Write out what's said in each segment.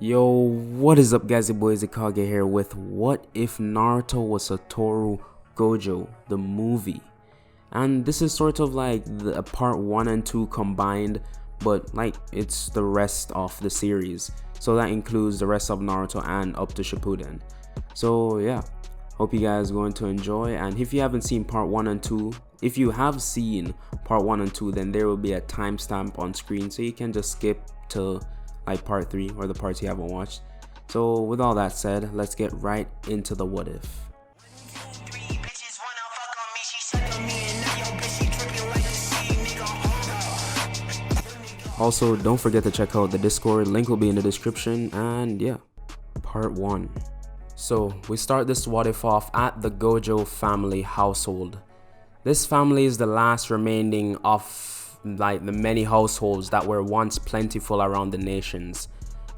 Yo, what is up guys, your boy IzuKage here with What If Naruto Was Satoru Gojo, the movie. And this is sort of like the part 1 and 2 combined, but like it's the rest of the series. So that includes the rest of Naruto and up to Shippuden. So yeah, hope you guys are going to enjoy. And if you haven't seen part 1 and 2, if you have seen part 1 and 2, then there will be a timestamp on screen, so you can just skip to like part 3 or the parts you haven't watched. So with all that said, let's get right into the what if. Also, don't forget to check out the Discord, link will be in the description. And yeah, part 1. So we start this what if off at the Gojo family household. This family is the last remaining of like the many households that were once plentiful around the nations.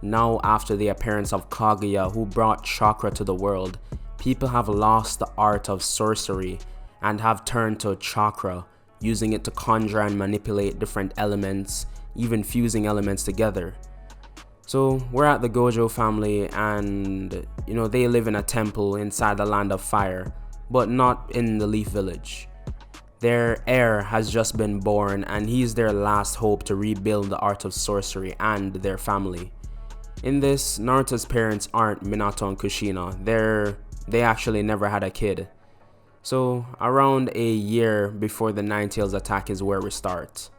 Now, after the appearance of Kaguya, who brought chakra to the world, people have lost the art of sorcery and have turned to chakra, using it to conjure and manipulate different elements, even fusing elements together. So we're at the Gojo family, and they live in a temple inside the land of fire, but not in the Leaf Village. Their heir has just been born, and he's their last hope to rebuild the art of sorcery and their family. In this, Naruto's parents aren't Minato and Kushina. They actually never had a kid. So around a year before the Nine Tails attack is where we start.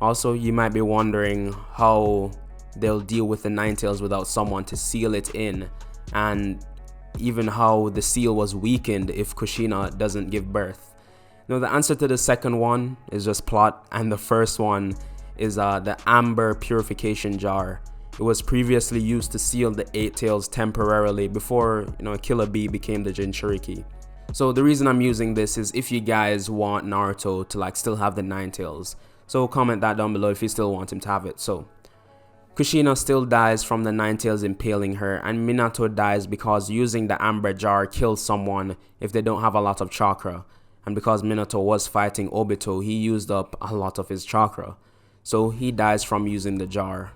Also, you might be wondering how they'll deal with the Nine Tails without someone to seal it in, and even how the seal was weakened if Kushina doesn't give birth. The answer to the second one is just plot, and the first one is the amber purification jar. It was previously used to seal the Eight Tails temporarily before Killer Bee became the Jinchuriki. So the reason I'm using this is if you guys want Naruto to still have the Nine Tails. So comment that down below if you still want him to have it. So Kushina still dies from the Nine Tails impaling her, and Minato dies because using the amber jar kills someone if they don't have a lot of chakra. And because Minato was fighting Obito, he used up a lot of his chakra. So he dies from using the jar.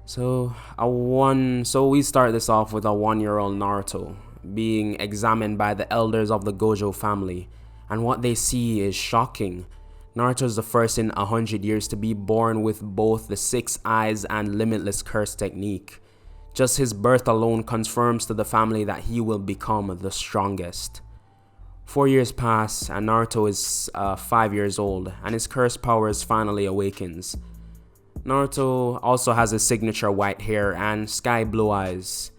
So we start this off with a 1-year-old Naruto being examined by the elders of the Gojo family. And what they see is shocking. Naruto is the first in 100 years to be born with both the 6 eyes and limitless curse technique. Just his birth alone confirms to the family that he will become the strongest. 4 years pass, and Naruto is 5 years old, and his curse powers finally awakens. Naruto also has his signature white hair and sky blue eyes.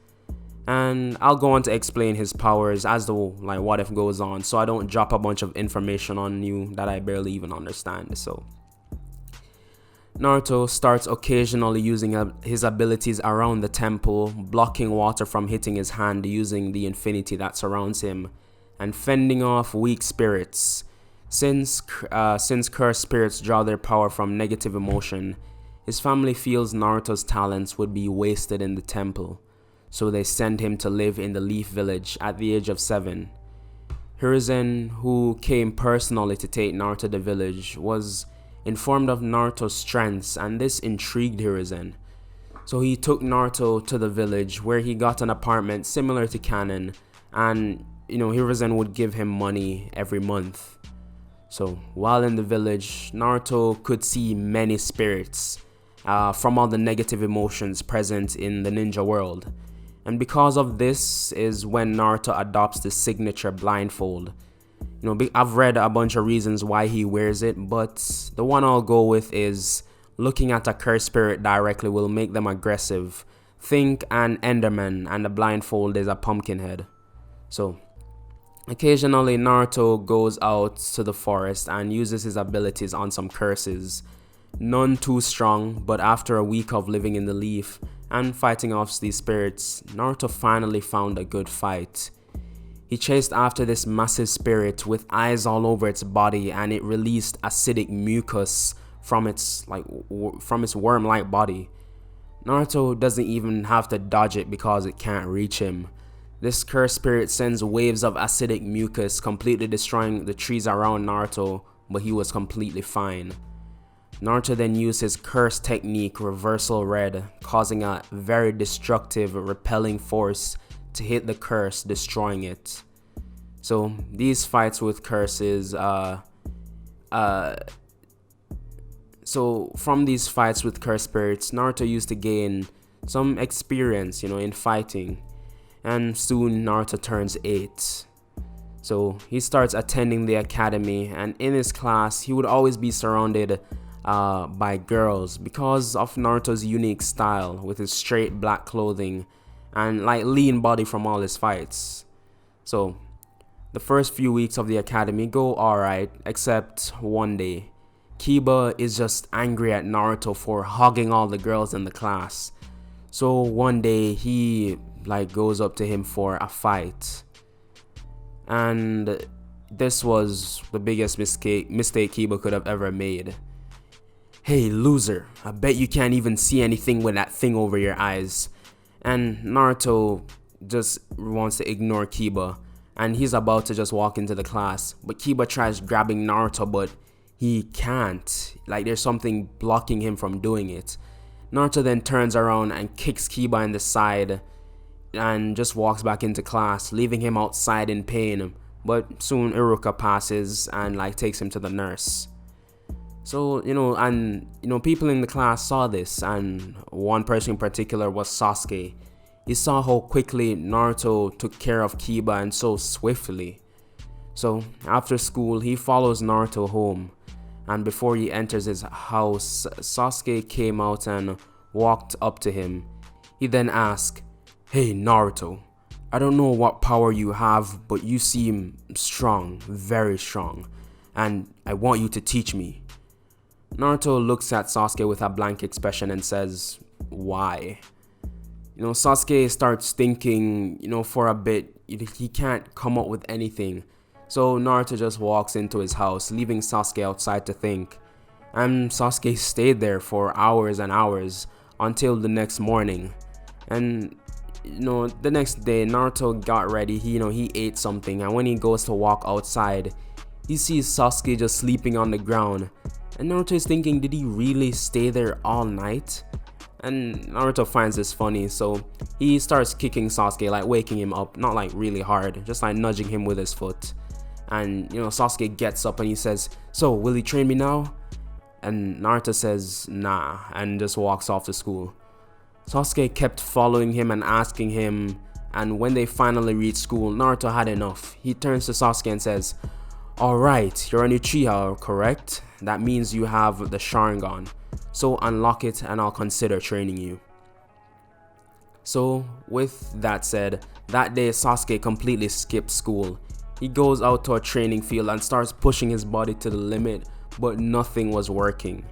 And I'll go on to explain his powers as the what if goes on, so I don't drop a bunch of information on you that I barely even understand. So Naruto starts occasionally using his abilities around the temple, blocking water from hitting his hand using the infinity that surrounds him, and fending off weak spirits. Since cursed spirits draw their power from negative emotion, his family feels Naruto's talents would be wasted in the temple, so they send him to live in the Leaf Village at the age of 7. Hiruzen, who came personally to take Naruto to the village, was informed of Naruto's strengths, and this intrigued Hiruzen. So he took Naruto to the village, where he got an apartment similar to Canon, and Hiruzen would give him money every month. So while in the village, Naruto could see many spirits from all the negative emotions present in the ninja world. And because of this is when Naruto adopts the signature blindfold. I've read a bunch of reasons why he wears it, but the one I'll go with is looking at a cursed spirit directly will make them aggressive. Think an Enderman, and the blindfold is a pumpkin head. So occasionally Naruto goes out to the forest and uses his abilities on some curses. None too strong, but after a week of living in the leaf and fighting off these spirits, Naruto finally found a good fight. He chased after this massive spirit with eyes all over its body, and it released acidic mucus from its worm-like body. Naruto doesn't even have to dodge it because it can't reach him. This cursed spirit sends waves of acidic mucus, completely destroying the trees around Naruto, but he was completely fine. Naruto then used his curse technique, Reversal Red, causing a very destructive, repelling force to hit the curse, destroying it. So these fights with curses, so from these fights with curse spirits, Naruto used to gain some experience, in fighting. And soon Naruto turns 8. So he starts attending the academy, and in his class, he would always be surrounded by girls because of Naruto's unique style with his straight black clothing and like lean body from all his fights. So the first few weeks of the academy go alright, except one day. Kiba is just angry at Naruto for hogging all the girls in the class. So one day he goes up to him for a fight. And this was the biggest mistake Kiba could have ever made. "Hey loser, I bet you can't even see anything with that thing over your eyes." And Naruto just wants to ignore Kiba, and he's about to just walk into the class, but Kiba tries grabbing Naruto, but he can't. There's something blocking him from doing it. Naruto then turns around and kicks Kiba in the side and just walks back into class, leaving him outside in pain. But soon Iruka passes and takes him to the nurse. So, people in the class saw this, and one person in particular was Sasuke. He saw how quickly Naruto took care of Kiba and so swiftly. So after school, he follows Naruto home, and before he enters his house, Sasuke came out and walked up to him. He then asked, "Hey Naruto, I don't know what power you have, but you seem strong, very strong, and I want you to teach me." Naruto looks at Sasuke with a blank expression and says, "Why?" Sasuke starts thinking, for a bit. He can't come up with anything. So Naruto just walks into his house, leaving Sasuke outside to think. And Sasuke stayed there for hours and hours until the next morning. And the next day, Naruto got ready. He ate something, and when he goes to walk outside, he sees Sasuke just sleeping on the ground. And Naruto is thinking, did he really stay there all night? And Naruto finds this funny, so he starts kicking Sasuke, waking him up, not really hard, just nudging him with his foot. And Sasuke gets up and he says, "So, will he train me now?" And Naruto says, "Nah," and just walks off to school. Sasuke kept following him and asking him, and when they finally reach school, Naruto had enough. He turns to Sasuke and says, "Alright, you're a new Uchiha, correct? That means you have the Sharingan. So unlock it and I'll consider training you." So with that said, that day Sasuke completely skipped school. He goes out to a training field and starts pushing his body to the limit, but nothing was working.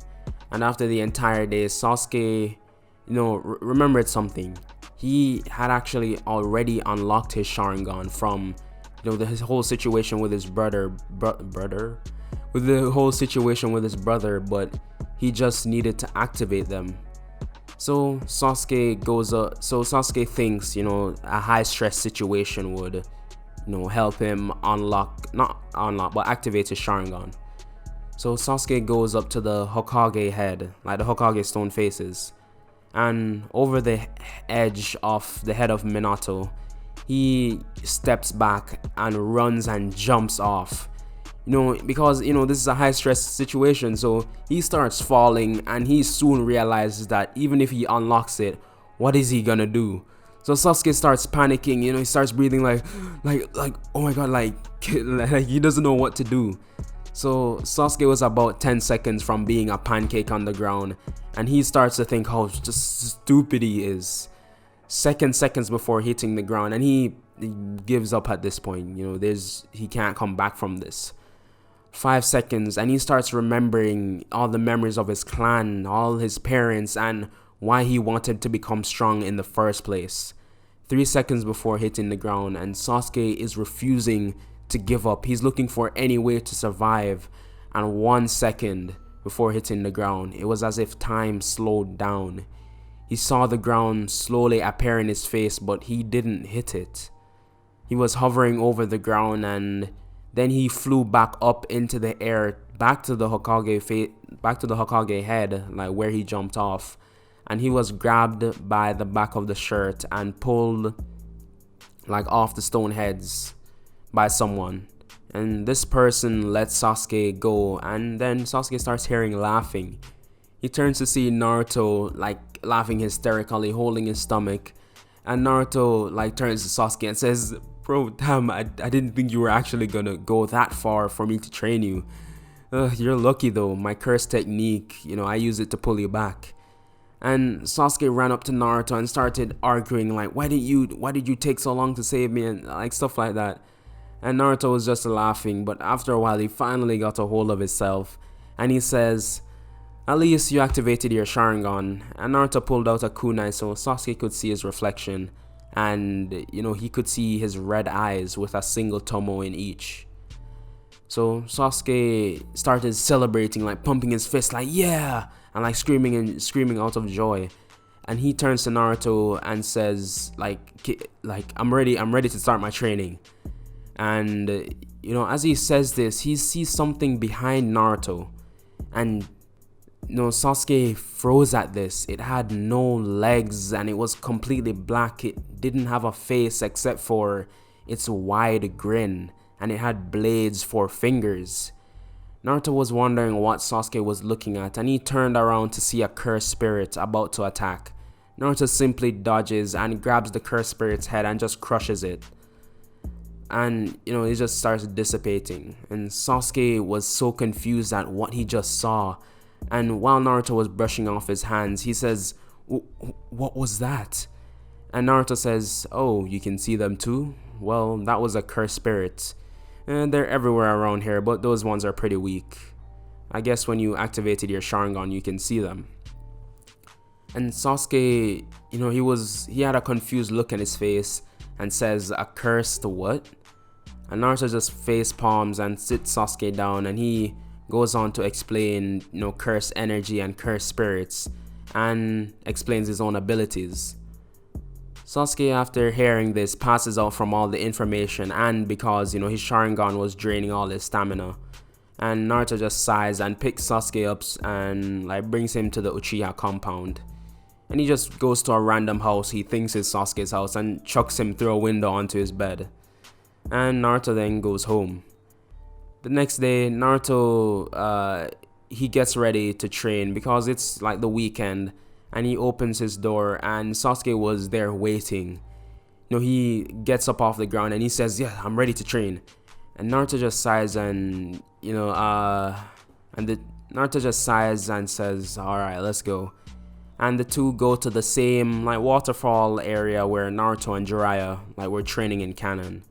And after the entire day, Sasuke, remembered something. He had actually already unlocked his Sharingan from, his whole situation with his brother, with the whole situation with his brother, but he just needed to activate them. So Sasuke thinks, a high stress situation would, help him activate his Sharingan. So Sasuke goes up to the Hokage head, the Hokage stone faces, and over the edge of the head of Minato, he steps back and runs and jumps off. Because this is a high stress situation, so he starts falling, and he soon realizes that even if he unlocks it, what is he gonna do? So Sasuke starts panicking. He starts breathing like oh my god, he doesn't know what to do. So Sasuke was about 10 seconds from being a pancake on the ground, and he starts to think how just stupid he is. Seconds before hitting the ground, and he gives up at this point. He can't come back from this. 5 seconds, and he starts remembering all the memories of his clan, all his parents, and why he wanted to become strong in the first place. 3 seconds before hitting the ground, and Sasuke is refusing to give up. He's looking for any way to survive. And 1 second before hitting the ground, it was as if time slowed down. He saw the ground slowly appear in his face, but he didn't hit it. He was hovering over the ground, and then he flew back up into the air back to the Hokage head, like where he jumped off, and he was grabbed by the back of the shirt and pulled like off the stone heads by someone. And this person let Sasuke go, and then Sasuke starts hearing laughing. He turns to see Naruto like laughing hysterically, holding his stomach, and Naruto like turns to Sasuke and says, "Bro, damn, I didn't think you were actually gonna go that far for me to train you. You're lucky though, my curse technique, I use it to pull you back." And Sasuke ran up to Naruto and started arguing like, why did you take so long to save me, and like stuff like that. And Naruto was just laughing, but after a while he finally got a hold of himself and he says, "At least you activated your Sharingan." And Naruto pulled out a kunai so Sasuke could see his reflection, and he could see his red eyes with a single tomo in each. So Sasuke started celebrating, like pumping his fist like, "Yeah!" and like screaming out of joy. And he turns to Naruto and says like I'm ready to start my training. And as he says this, he sees something behind Naruto, and Sasuke froze at this. It had no legs and it was completely black. It didn't have a face except for its wide grin, and it had blades for fingers. Naruto was wondering what Sasuke was looking at, and he turned around to see a cursed spirit about to attack. Naruto simply dodges and grabs the cursed spirit's head and just crushes it. And it just starts dissipating, and Sasuke was so confused at what he just saw. And while Naruto was brushing off his hands, he says, "What was that?" And Naruto says, "Oh, you can see them too? Well, that was a cursed spirit. And they're everywhere around here, but those ones are pretty weak. I guess when you activated your Sharingan, you can see them." And Sasuke, he had a confused look on his face and says, "A cursed what?" And Naruto just face palms and sits Sasuke down, and he goes on to explain, cursed energy and cursed spirits, and explains his own abilities. Sasuke, after hearing this, passes out from all the information, and because his Sharingan was draining all his stamina. And Naruto just sighs and picks Sasuke up and like brings him to the Uchiha compound. And he just goes to a random house he thinks is Sasuke's house and chucks him through a window onto his bed. And Naruto then goes home. The next day, Naruto, he gets ready to train because it's like the weekend, and he opens his door and Sasuke was there waiting. He gets up off the ground and he says, "Yeah, I'm ready to train." And Naruto just sighs and, Naruto just sighs and says, "Alright, let's go." And the two go to the same like waterfall area where Naruto and Jiraiya were training in canon.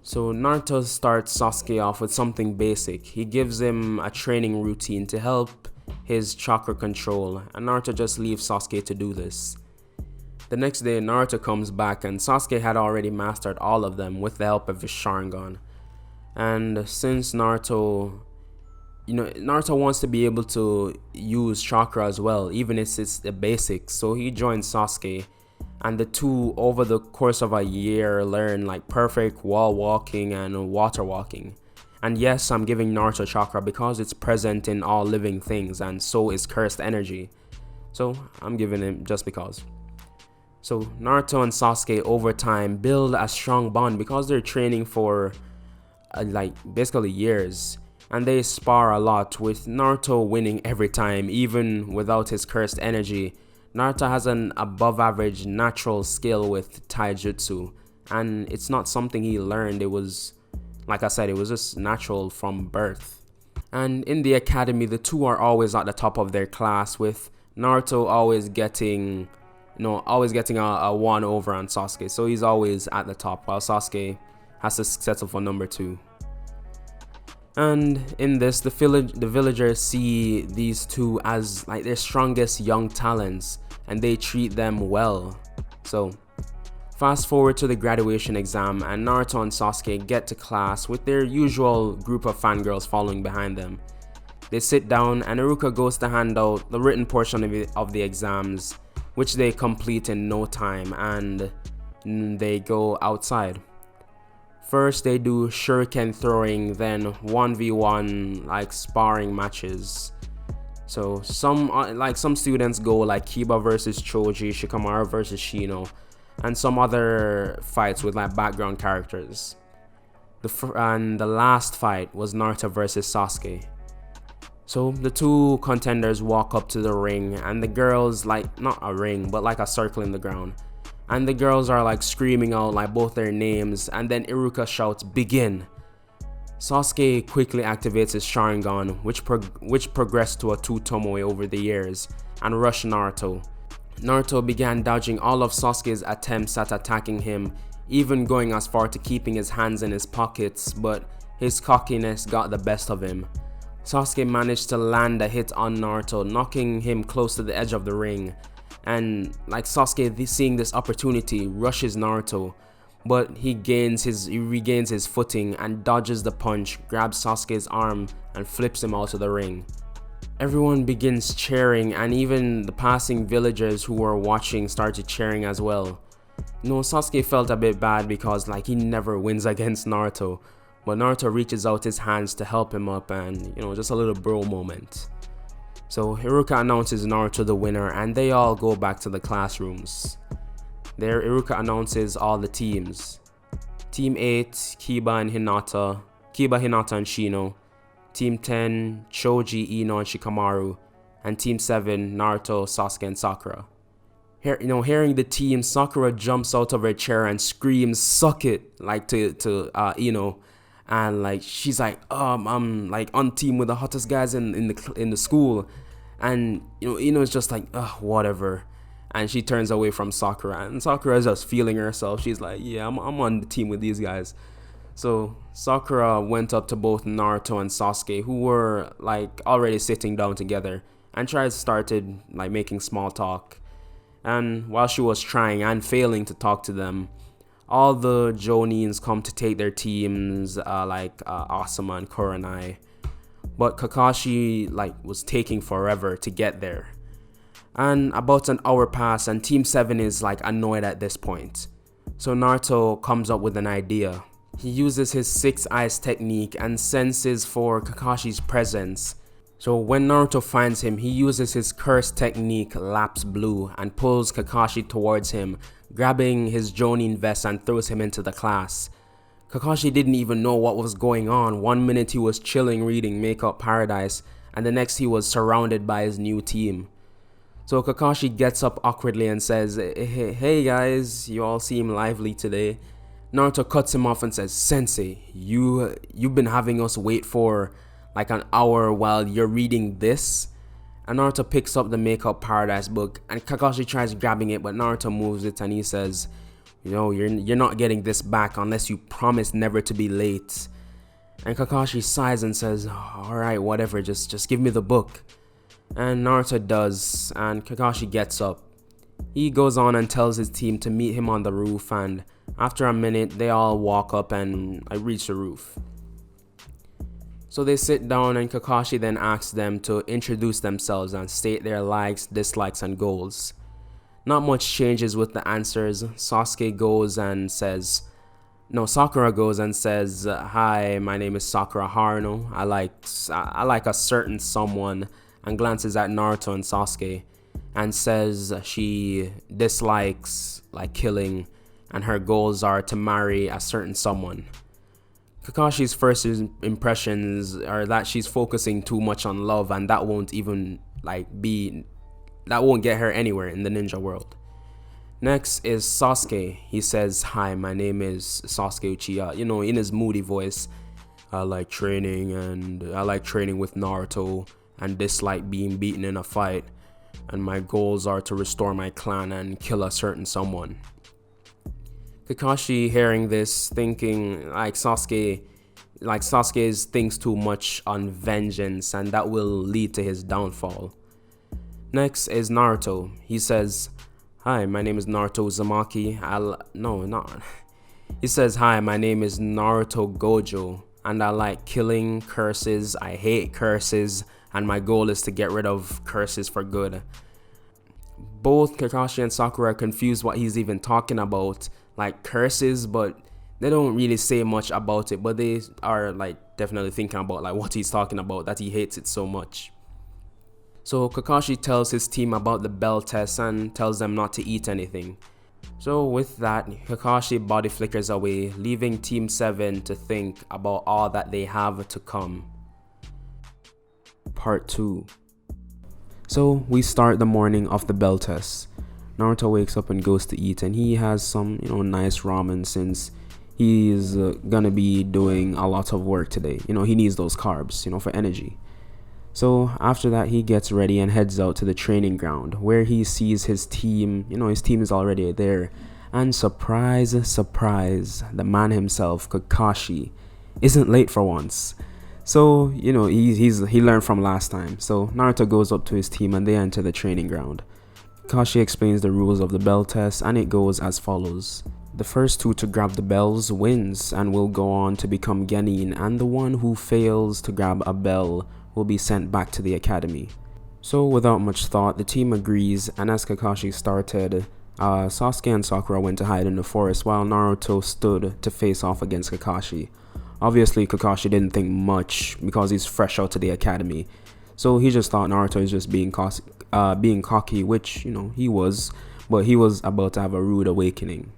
So Naruto starts Sasuke off with something basic. He gives him a training routine to help his chakra control, and Naruto just leaves Sasuke to do this. The next day, Naruto comes back, and Sasuke had already mastered all of them with the help of his Sharingan. And since Naruto wants to be able to use chakra as well, even if it's the basics, so he joins Sasuke. And the two, over the course of a year, learn like perfect wall walking and water walking. And yes, I'm giving Naruto chakra because it's present in all living things, and so is cursed energy. So I'm giving him just because. So Naruto and Sasuke over time build a strong bond because they're training for basically years. And they spar a lot, with Naruto winning every time, even without his cursed energy. Naruto has an above average natural skill with taijutsu, and it's not something he learned. It was, like I said, it was just natural from birth. And in the academy, the two are always at the top of their class, with Naruto always getting a 1 over on Sasuke. So he's always at the top, while Sasuke has to settle for number 2. And in this, the villagers see these two as like their strongest young talents, and they treat them well. So fast forward to the graduation exam, and Naruto and Sasuke get to class with their usual group of fangirls following behind them. They sit down, and Iruka goes to hand out the written portion of the exams, which they complete in no time, and they go outside. First they do shuriken throwing, then 1v1 like sparring matches. So some students go like Kiba versus Choji, Shikamara versus Shino, and some other fights with like background characters. And the last fight was Naruto versus Sasuke. So the two contenders walk up to the ring, and the girls, like not a ring but like a circle in the ground, and the girls are like screaming out like both their names, and then Iruka shouts begin. Sasuke quickly activates his Sharingan, which progressed to a 2 Tomoe over the years, and rushed Naruto. Naruto began dodging all of Sasuke's attempts at attacking him, even going as far to keeping his hands in his pockets, but his cockiness got the best of him. Sasuke managed to land a hit on Naruto, knocking him close to the edge of the ring, and like Sasuke, seeing this opportunity, rushes Naruto, but he regains his footing and dodges the punch, grabs Sasuke's arm and flips him out of the ring. Everyone begins cheering, and even the passing villagers who were watching started cheering as well. Sasuke felt a bit bad because like he never wins against Naruto, but Naruto reaches out his hands to help him up, and just a little bro moment. So Iruka announces Naruto the winner, and they all go back to the classrooms. There Iruka announces all the teams. Team 8, Kiba, Hinata, and Shino. Team 10, Choji, Ino, and Shikamaru. And Team 7, Naruto, Sasuke, and Sakura. Hearing the team, Sakura jumps out of her chair and screams, "Suck it!" like to Ino, and like she's like, I'm like on team with the hottest guys in the school, and Ino's just like, whatever. And she turns away from Sakura, and Sakura is just feeling herself. She's like, yeah, I'm on the team with these guys. So Sakura went up to both Naruto and Sasuke, who were like already sitting down together, and started like making small talk. And while she was trying and failing to talk to them, all the Jonins come to take their teams, like Asuma and Kurenai. But Kakashi was taking forever to get there. And about an hour passed, and Team 7 is annoyed at this point. So Naruto comes up with an idea. He uses his 6 eyes technique and senses for Kakashi's presence. So when Naruto finds him, he uses his curse technique, Lapse Blue, and pulls Kakashi towards him, grabbing his Jonin vest and throws him into the class. Kakashi didn't even know what was going on. One minute he was chilling reading Makeup Paradise, and the next he was surrounded by his new team. So Kakashi gets up awkwardly and says, hey guys, you all seem lively today. Naruto cuts him off and says, Sensei, you've been having us wait for an hour while you're reading this? And Naruto picks up the Makeup Paradise book, and Kakashi tries grabbing it, but Naruto moves it and he says, you're not getting this back unless you promise never to be late. And Kakashi sighs and says, alright, whatever, just give me the book. And Naruto does, and Kakashi gets up. He goes on and tells his team to meet him on the roof, and after a minute they all walk up and reach the roof. So they sit down, and Kakashi then asks them to introduce themselves and state their likes, dislikes, and goals. Not much changes with the answers. Sakura goes and says, hi, my name is Sakura Haruno. I like a certain someone, and glances at Naruto and Sasuke and says she dislikes killing, and her goals are to marry a certain someone. Kakashi's first impressions are that she's focusing too much on love, and that won't even that won't get her anywhere in the ninja world. Next is Sasuke. He says, hi, my name is Sasuke Uchiha, in his moody voice. I like training with Naruto, and dislike being beaten in a fight, and my goals are to restore my clan and kill a certain someone. Kakashi, hearing this, thinking Sasuke thinks too much on vengeance, and that will lead to his downfall. Next is Naruto. He says, hi, my name is Naruto Uzumaki. He says, hi, my name is Naruto Gojo, and I like killing, curses, I hate curses, and my goal is to get rid of curses for good. Both Kakashi and Sakura are confused what he's even talking about, curses, but They don't really say much about it, but they are like definitely thinking about like what he's talking about, that he hates it so much. So Kakashi tells his team about the bell test and tells them not to eat anything. So with that, Kakashi body flickers away, leaving Team 7 to think about all that they have to come. Part 2. So we start the morning of the bell test. Naruto wakes up and goes to eat, and he has some, nice ramen since he's gonna be doing a lot of work today. He needs those carbs, for energy. So after that, he gets ready and heads out to the training ground where he sees his team. His team is already there. And surprise, surprise, the man himself, Kakashi, isn't late for once. So, he learned from last time. So Naruto goes up to his team and they enter the training ground. Kakashi explains the rules of the bell test, and it goes as follows. The first 2 to grab the bells wins and will go on to become genin, and the one who fails to grab a bell will be sent back to the academy. So without much thought, the team agrees, and as Kakashi started, Sasuke and Sakura went to hide in the forest while Naruto stood to face off against Kakashi. Obviously, Kakashi didn't think much because he's fresh out to the academy. So he just thought Naruto is just being cocky, which, he was, but he was about to have a rude awakening.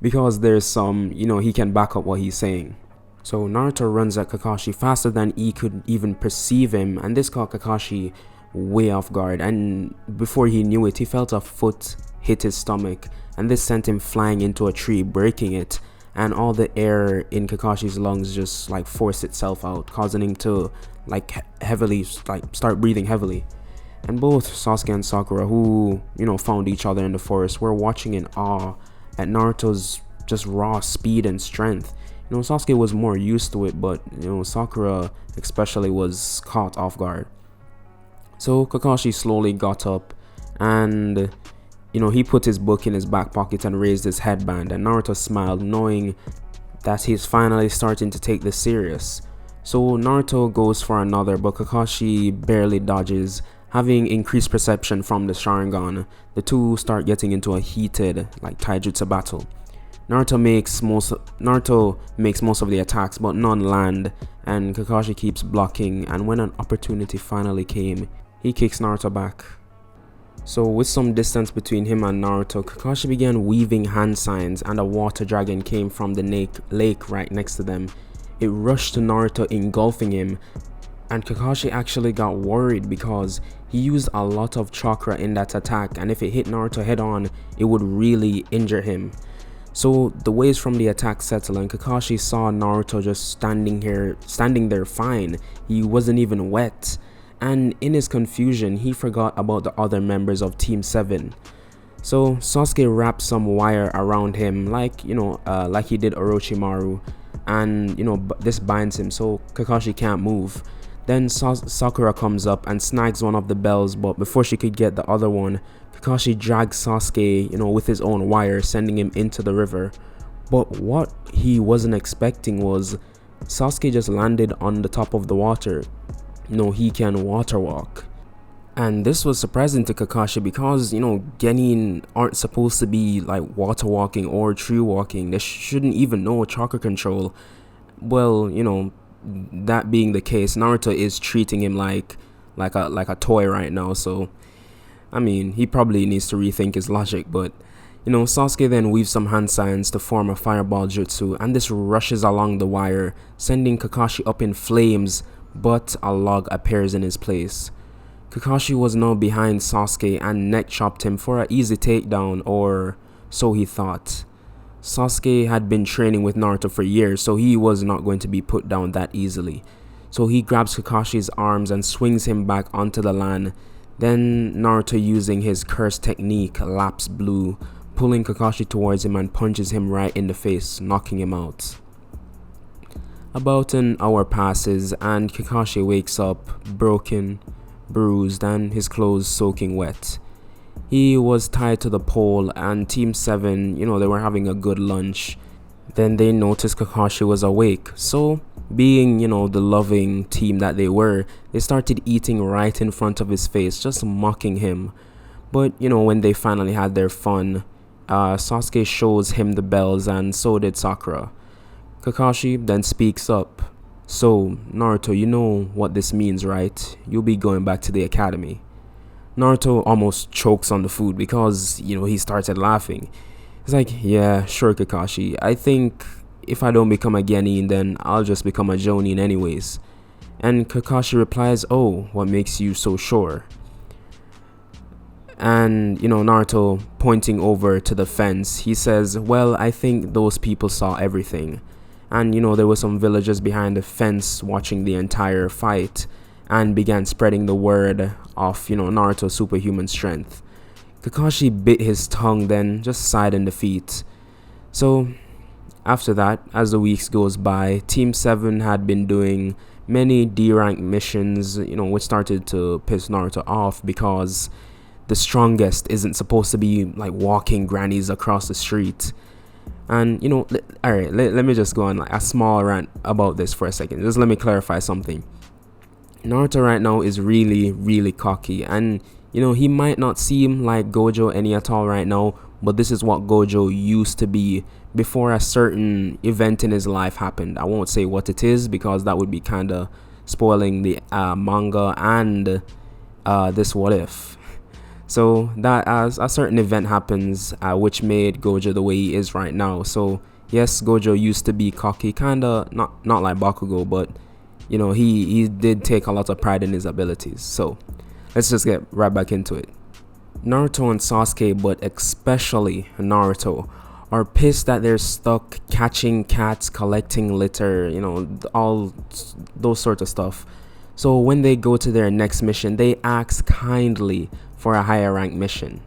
Because there's some, he can back up what he's saying. So Naruto runs at Kakashi faster than he could even perceive him, and this caught Kakashi way off guard, and before he knew it, he felt a foot hit his stomach, and this sent him flying into a tree, breaking it, and all the air in Kakashi's lungs just like forced itself out, causing him to start breathing heavily. And both Sasuke and Sakura, who found each other in the forest, were watching in awe at Naruto's just raw speed and strength. Sasuke was more used to it, but Sakura especially was caught off guard. So Kakashi slowly got up and he put his book in his back pocket and raised his headband, and Naruto smiled, knowing that he's finally starting to take this serious. So Naruto goes for another, but Kakashi barely dodges. Having increased perception from the Sharingan, the two start getting into a heated taijutsu battle. Naruto makes most of the attacks, but none land, and Kakashi keeps blocking, and when an opportunity finally came, he kicks Naruto back. So with some distance between him and Naruto, Kakashi began weaving hand signs, and a water dragon came from the lake right next to them. It rushed to Naruto, engulfing him, and Kakashi actually got worried because he used a lot of chakra in that attack, and if it hit Naruto head on, it would really injure him. So the waves from the attack settled, and Kakashi saw Naruto just standing there fine. He wasn't even wet. And in his confusion, he forgot about the other members of Team 7. So Sasuke wrapped some wire around him like he did Orochimaru, and this binds him so Kakashi can't move. Then Sakura comes up and snags one of the bells, but before she could get the other one, Kakashi drags Sasuke, with his own wire, sending him into the river. But what he wasn't expecting was Sasuke just landed on the top of the water. He can water walk. And this was surprising to Kakashi because, genin aren't supposed to be water walking or tree walking. They shouldn't even know chakra control. Well, that being the case, Naruto is treating him like a toy right now, so he probably needs to rethink his logic. But Sasuke then weaves some hand signs to form a fireball jutsu, and this rushes along the wire, sending Kakashi up in flames, but a log appears in his place. Kakashi was now behind Sasuke and neck chopped him for an easy takedown, or so he thought. Sasuke had been training with Naruto for years, so he was not going to be put down that easily. So he grabs Kakashi's arms and swings him back onto the land. Then Naruto, using his curse technique, laps blue, pulling Kakashi towards him and punches him right in the face, knocking him out. About an hour passes and Kakashi wakes up broken, bruised, and his clothes soaking wet. He was tied to the pole, and Team 7, they were having a good lunch. Then they noticed Kakashi was awake, so being, the loving team that they were, they started eating right in front of his face, just mocking him. But, when they finally had their fun, Sasuke shows him the bells, and so did Sakura. Kakashi then speaks up. So, Naruto, you know what this means, right? You'll be going back to the academy. Naruto almost chokes on the food because, he started laughing. He's like, yeah, sure, Kakashi. I think if I don't become a Genin, then I'll just become a Jonin anyways. And Kakashi replies, oh, what makes you so sure? And, Naruto pointing over to the fence, he says, well, I think those people saw everything. And, there were some villagers behind the fence watching the entire fight and began spreading the word of, Naruto's superhuman strength. Kakashi bit his tongue, then just sighed in defeat. So, after that, as the weeks goes by, Team 7 had been doing many D-rank missions, which started to piss Naruto off because the strongest isn't supposed to be like walking grannies across the street. And alright, let me just go on like a small rant about this for a second. Just let me clarify something. Naruto right now is really, really cocky, and he might not seem like Gojo any at all right now, but this is what Gojo used to be before a certain event in his life happened. I won't say what it is because that would be kind of spoiling the manga and this what if. So that as a certain event happens, which made Gojo the way he is right now. So yes, Gojo used to be cocky, kinda not like Bakugo, but he did take a lot of pride in his abilities. So let's just get right back into it. Naruto and Sasuke, but especially Naruto, are pissed that they're stuck catching cats, collecting litter, all those sorts of stuff. So when they go to their next mission, they ask kindly for a higher rank mission.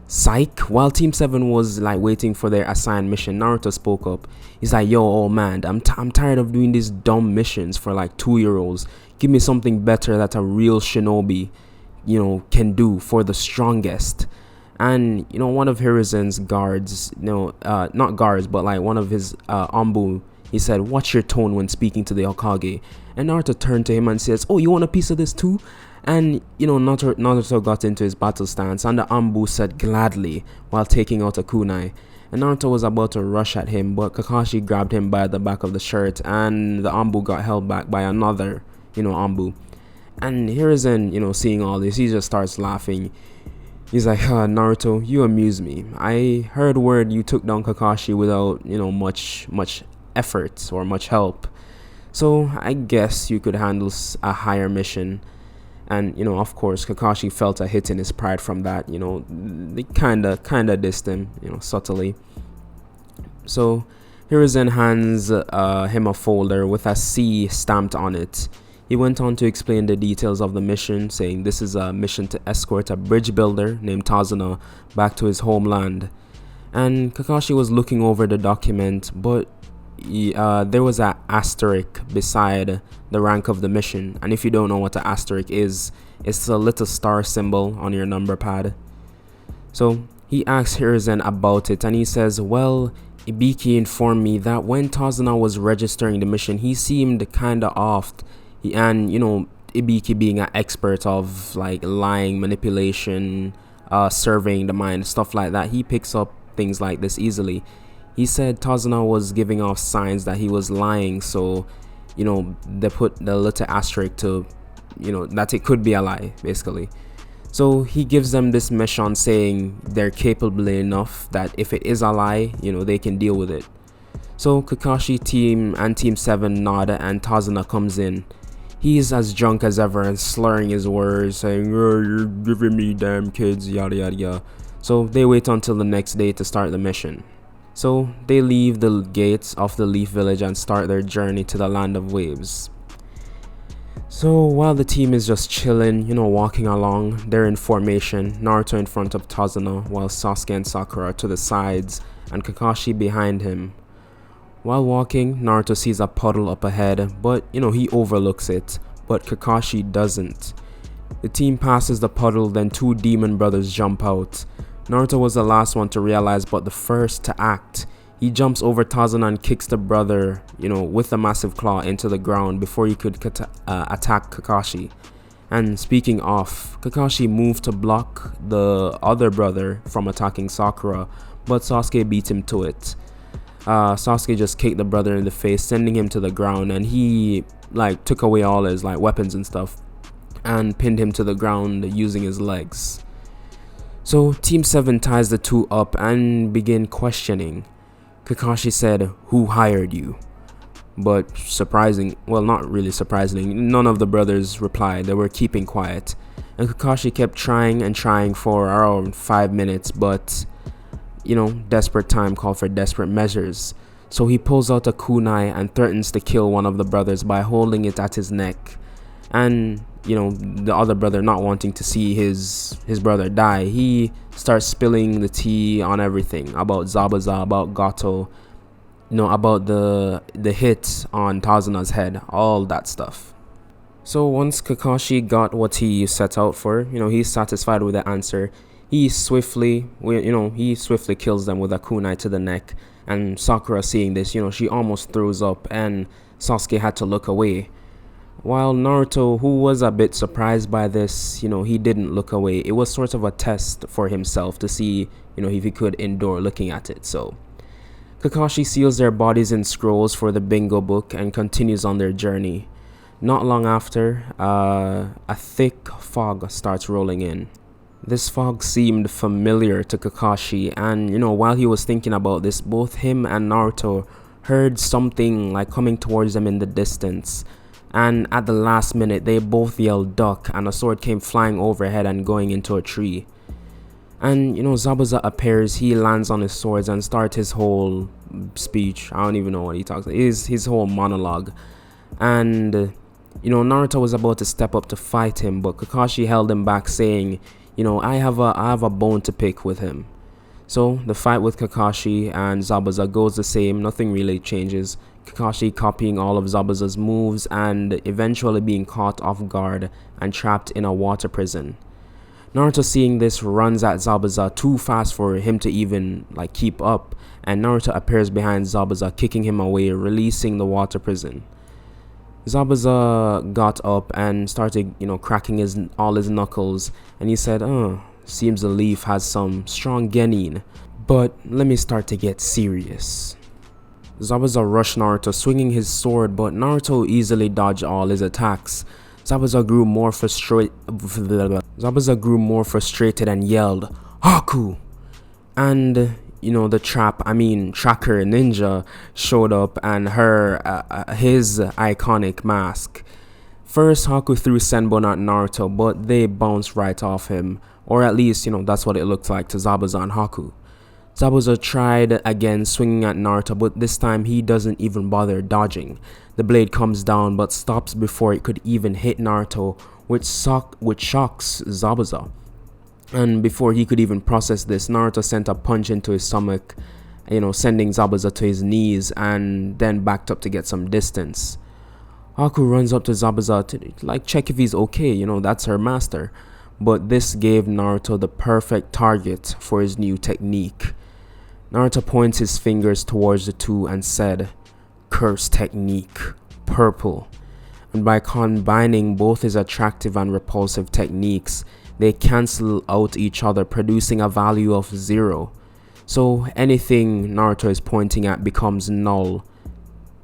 Psych, while Team 7 was like waiting for their assigned mission, Naruto spoke up. He's like, yo, old man, I'm tired of doing these dumb missions for like 2-year-olds. Give me something better that a real shinobi, can do for the strongest. And, one of Hiruzen's guards, not guards, but like one of his Anbu, he said, watch your tone when speaking to the Hokage. And Naruto turned to him and says, oh, you want a piece of this too? And, Naruto got into his battle stance, and the Anbu said gladly while taking out a kunai. And Naruto was about to rush at him, but Kakashi grabbed him by the back of the shirt, and the Anbu got held back by another, Anbu. And Hiruzen, seeing all this, he just starts laughing. He's like, Naruto, you amuse me. I heard word you took down Kakashi without, much effort or much help. So I guess you could handle a higher mission. And, of course, Kakashi felt a hit in his pride from that. They kinda dissed him, subtly. So Hiruzen hands him a folder with a C stamped on it. He went on to explain the details of the mission, saying this is a mission to escort a bridge builder named Tazuna back to his homeland. And Kakashi was looking over the document, but there was an asterisk beside the rank of the mission. And if you don't know what an asterisk is, it's a little star symbol on your number pad. So he asks Hiruzen about it, and he says, well, Ibiki informed me that when Tazuna was registering the mission, he seemed kinda off. And Ibiki being an expert of like lying, manipulation, surveying the mind, stuff like that, he picks up things like this easily. He said Tazuna was giving off signs that he was lying, so they put the little asterisk to that it could be a lie, basically. So he gives them this mission saying they're capable enough that if it is a lie, they can deal with it. So Kakashi team and Team 7 nod, and Tazuna comes in. He's as drunk as ever and slurring his words, saying, oh, you're giving me damn kids, yada yada yada. So they wait until the next day to start the mission. So they leave the gates of the Leaf Village and start their journey to the Land of Waves. So while the team is just chilling, walking along, they're in formation, Naruto in front of Tazuna, while Sasuke and Sakura to the sides, and Kakashi behind him. While walking, Naruto sees a puddle up ahead, but he overlooks it, but Kakashi doesn't. The team passes the puddle, then two demon brothers jump out. Naruto was the last one to realize, but the first to act. He jumps over Tazuna and kicks the brother, with a massive claw into the ground before he could attack Kakashi. And speaking of, Kakashi moved to block the other brother from attacking Sakura, but Sasuke beat him to it. Sasuke just kicked the brother in the face, sending him to the ground, and he like took away all his like weapons and stuff and pinned him to the ground using his legs. So Team 7 ties the two up and begin questioning. Kakashi said, "Who hired you?" But not really surprisingly, none of the brothers replied. They were keeping quiet. And Kakashi kept trying and trying for around 5 minutes, but desperate time called for desperate measures. So he pulls out a kunai and threatens to kill one of the brothers by holding it at his neck. And the other brother, not wanting to see his brother die, he starts spilling the tea on everything about Zabuza, about Gato, about the hit on Tazuna's head, all that stuff. So once Kakashi got what he set out for, he's satisfied with the answer. He swiftly kills them with a kunai to the neck. And Sakura, seeing this, she almost throws up, and Sasuke had to look away. While Naruto, who was a bit surprised by this, he didn't look away. It was sort of a test for himself to see, if he could endure looking at it. So Kakashi seals their bodies in scrolls for the bingo book and continues on their journey. Not long after, a thick fog starts rolling in. This fog seemed familiar to Kakashi, and while he was thinking about this, both him and Naruto heard something like coming towards them in the distance. And at the last minute, they both yelled duck, and a sword came flying overhead and going into a tree. And Zabuza appears. He lands on his swords and starts his whole speech. I don't even know what he talks. His whole monologue. And Naruto was about to step up to fight him, but Kakashi held him back, saying, I have a bone to pick with him. So the fight with Kakashi and Zabuza goes the same. Nothing really changes. Kakashi copying all of Zabuza's moves and eventually being caught off guard and trapped in a water prison. Naruto, seeing this, runs at Zabuza too fast for him to even keep up, and Naruto appears behind Zabuza, kicking him away, releasing the water prison. Zabuza got up and started, cracking all his knuckles, and he said, seems the leaf has some strong genin, but let me start to get serious. Zabuza rushed Naruto, swinging his sword, but Naruto easily dodged all his attacks. Zabuza grew more frustrated and yelled, "Haku!" And the tracker ninja showed up, and his iconic mask. First, Haku threw Senbon at Naruto, but they bounced right off him, or at least that's what it looked like to Zabuza and Haku. Zabuza tried again, swinging at Naruto, but this time he doesn't even bother dodging. The blade comes down but stops before it could even hit Naruto, which shocks Zabuza. And before he could even process this, Naruto sent a punch into his stomach, sending Zabuza to his knees, and then backed up to get some distance. Haku runs up to Zabuza to check if he's okay, that's her master. But this gave Naruto the perfect target for his new technique. Naruto points his fingers towards the two and said, "Curse technique, purple." And by combining both his attractive and repulsive techniques, they cancel out each other, producing a value of 0. So anything Naruto is pointing at becomes null,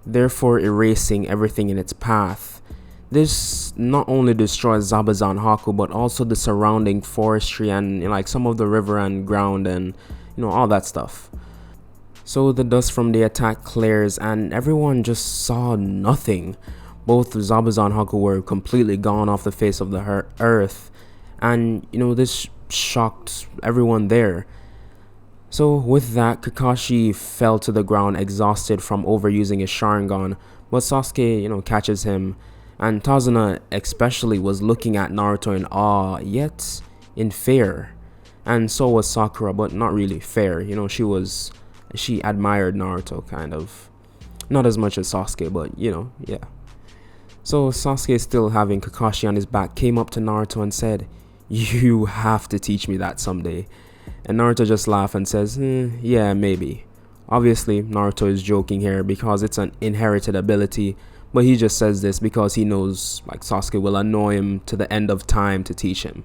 therefore erasing everything in its path. This not only destroys Zabuza and Haku, but also the surrounding forestry and some of the river and ground and all that stuff. So the dust from the attack clears and everyone just saw nothing. Both Zabuza and Haku were completely gone off the face of the earth, and this shocked everyone there. So with that, Kakashi fell to the ground exhausted from overusing his Sharingan, but Sasuke catches him. And Tazuna especially was looking at Naruto in awe, yet in fear. And so was Sakura, but not really fair. She admired Naruto, kind of. Not as much as Sasuke, but yeah. So Sasuke, still having Kakashi on his back, came up to Naruto and said, "You have to teach me that someday." And Naruto just laughed and says, "Yeah, maybe." Obviously, Naruto is joking here because it's an inherited ability. But he just says this because he knows Sasuke will annoy him to the end of time to teach him.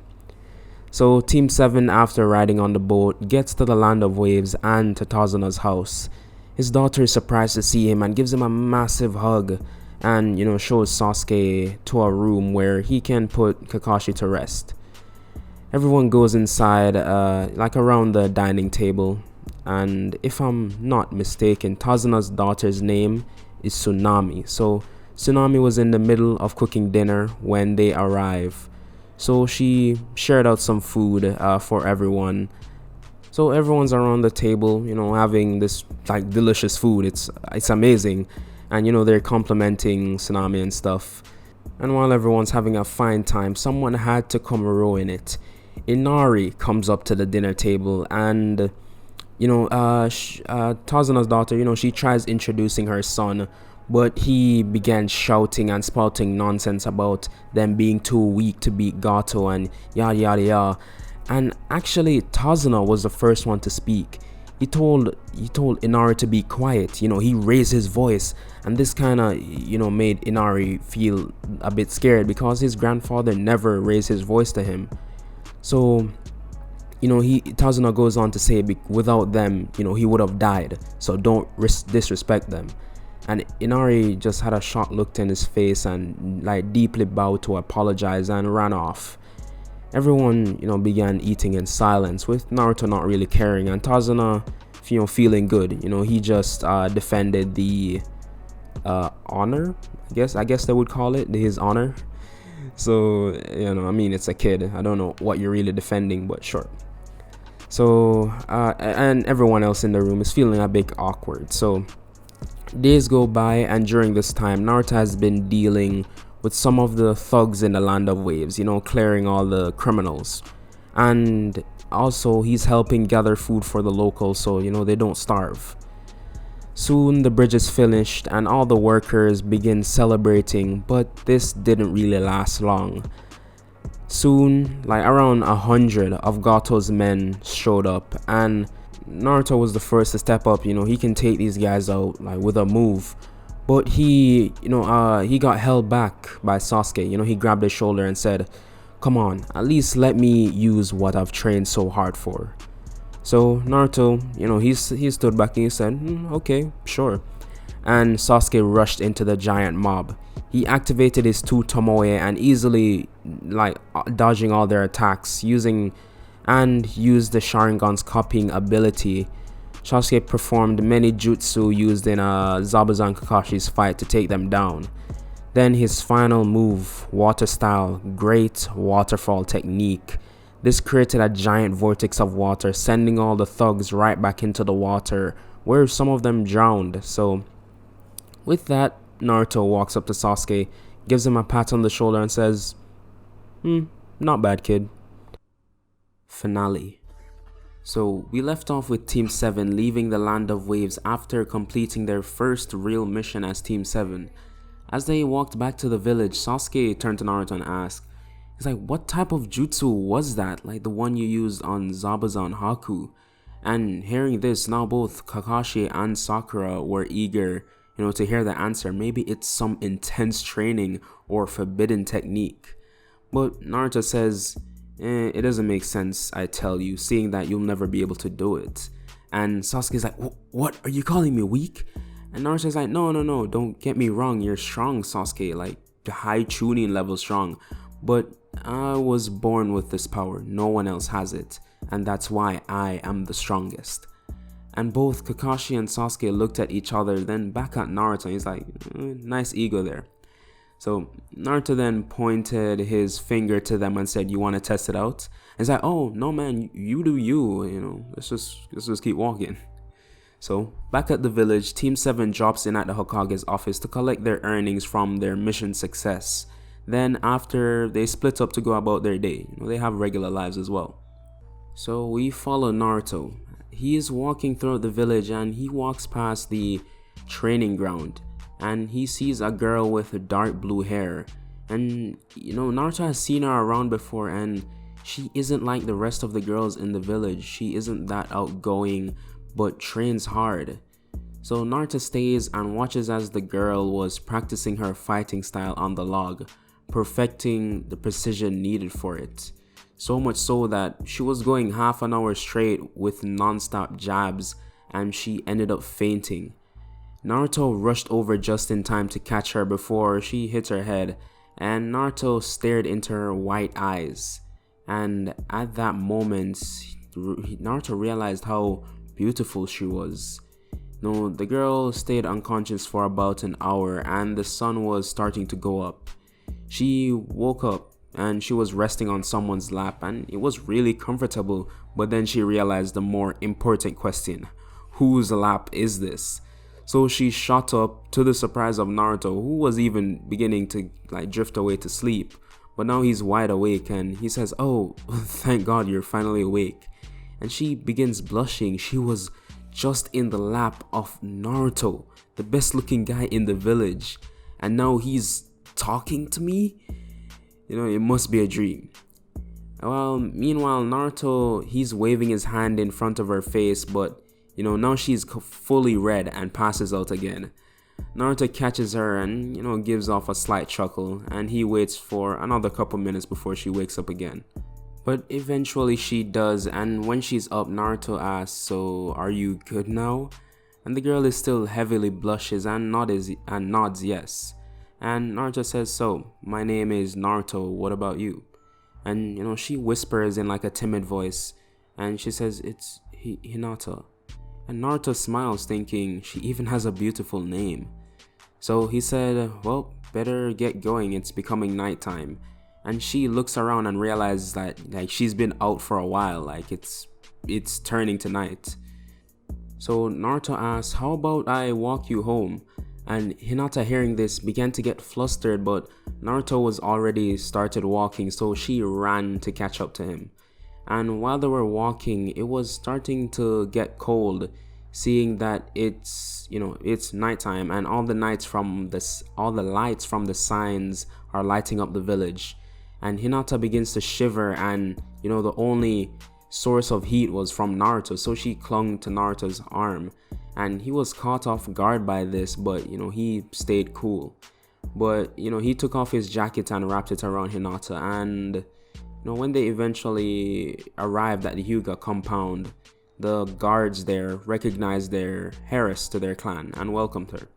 So Team 7, after riding on the boat, gets to the land of waves and to Tazuna's house. His daughter is surprised to see him and gives him a massive hug and, shows Sasuke to a room where he can put Kakashi to rest. Everyone goes inside, around the dining table, and if I'm not mistaken, Tazuna's daughter's name is Tsunami. So Tsunami was in the middle of cooking dinner when they arrive. So she shared out some food for everyone. So everyone's around the table, having this delicious food. It's amazing, and they're complimenting Tsunami and stuff. And while everyone's having a fine time, someone had to come ruin it. Inari comes up to the dinner table and Tazuna's daughter, she tries introducing her son, but he began shouting and spouting nonsense about them being too weak to beat Gato and yada yada yada. And actually Tazuna was the first one to speak. He told Inari to be quiet. He raised his voice, and this kind of made Inari feel a bit scared because his grandfather never raised his voice to him. So Tazuna goes on to say without them, he would have died, so don't disrespect them. And Inari just had a shocked look in his face and deeply bowed to apologize and ran off. Everyone began eating in silence, with Naruto not really caring, and Tazuna feeling good. He just defended the honor, I guess they would call it, his honor. So it's a kid, I don't know what you're really defending, but sure. So and everyone else in the room is feeling a bit awkward. So days go by, and during this time Naruto has been dealing with some of the thugs in the land of waves, clearing all the criminals, and also he's helping gather food for the locals so they don't starve. Soon the bridge is finished and all the workers begin celebrating, but this didn't really last long. Soon, around 100 of Gato's men showed up, and Naruto was the first to step up. He can take these guys out with a move, but he got held back by Sasuke. He grabbed his shoulder and said, "Come on, at least let me use what I've trained so hard for." So Naruto, he stood back and he said, "Okay, sure." And Sasuke rushed into the giant mob. He activated his two Tomoe and easily dodging all their attacks, used the Sharingan's copying ability. Sasuke performed many jutsu used in Zabuza and Kakashi's fight to take them down. Then his final move, water style, great waterfall technique. This created a giant vortex of water, sending all the thugs right back into the water, where some of them drowned. So with that, Naruto walks up to Sasuke, gives him a pat on the shoulder and says, "Not bad, kid." Finale. So we left off with Team 7 leaving the Land of Waves after completing their first real mission as Team 7. As they walked back to the village, Sasuke turned to Naruto and asked, he's like, "What type of jutsu was that? The one you used on Zabuza and Haku?" And hearing this, now both Kakashi and Sakura were eager, to hear the answer. Maybe it's some intense training or forbidden technique. But Naruto says, it doesn't make sense, I tell you, seeing that you'll never be able to do it. And Sasuke's like, "What? Are you calling me weak?" And Naruto's like, No, don't get me wrong, you're strong, Sasuke, the high tuning level strong. But I was born with this power, no one else has it, and that's why I am the strongest. And both Kakashi and Sasuke looked at each other, then back at Naruto, and he's like, nice ego there. So Naruto then pointed his finger to them and said, "You want to test it out?" And he's like, "Oh, no man, you do you, let's just keep walking." So back at the village, Team 7 drops in at the Hokage's office to collect their earnings from their mission success. Then after, they split up to go about their day. They have regular lives as well. So we follow Naruto. He is walking throughout the village and he walks past the training ground and he sees a girl with dark blue hair. And Naruto has seen her around before, and she isn't like the rest of the girls in the village. She isn't that outgoing, but trains hard. So Naruto stays and watches as the girl was practicing her fighting style on the log, perfecting the precision needed for it. So much so that she was going half an hour straight with non-stop jabs and she ended up fainting. Naruto rushed over just in time to catch her before she hit her head, and Naruto stared into her white eyes. And at that moment, Naruto realized how beautiful she was. No, the girl stayed unconscious for about an hour, and the sun was starting to go up. She woke up and she was resting on someone's lap, and it was really comfortable, but then she realized the more important question: whose lap is this? So she shot up, to the surprise of Naruto, who was even beginning to drift away to sleep. But now he's wide awake and he says, "Oh, thank God you're finally awake." And she begins blushing. She was just in the lap of Naruto, the best looking guy in the village. And now he's talking to me? It must be a dream. Well, meanwhile, Naruto, he's waving his hand in front of her face, but now she's fully red and passes out again. Naruto catches her and, gives off a slight chuckle, and he waits for another couple minutes before she wakes up again. But eventually she does, and when she's up, Naruto asks, "So, are you good now?" And the girl is still heavily blushes and nods yes. And Naruto says, "So, my name is Naruto, what about you?" And, she whispers in like a timid voice, and she says, "It's Hinata." And Naruto smiles, thinking she even has a beautiful name. So he said, "Well, better get going, it's becoming nighttime." And she looks around and realizes that she's been out for a while, it's turning to night. So Naruto asks, "How about I walk you home?" And Hinata, hearing this, began to get flustered, but Naruto was already started walking, so she ran to catch up to him. And while they were walking, it was starting to get cold, seeing that it's nighttime and all the lights from the signs are lighting up the village. And Hinata begins to shiver, and the only source of heat was from Naruto, so she clung to Naruto's arm. And he was caught off guard by this, but he stayed cool. But he took off his jacket and wrapped it around Hinata, and when they eventually arrived at the Hyuga compound, the guards there recognized their heiress to their clan and welcomed her.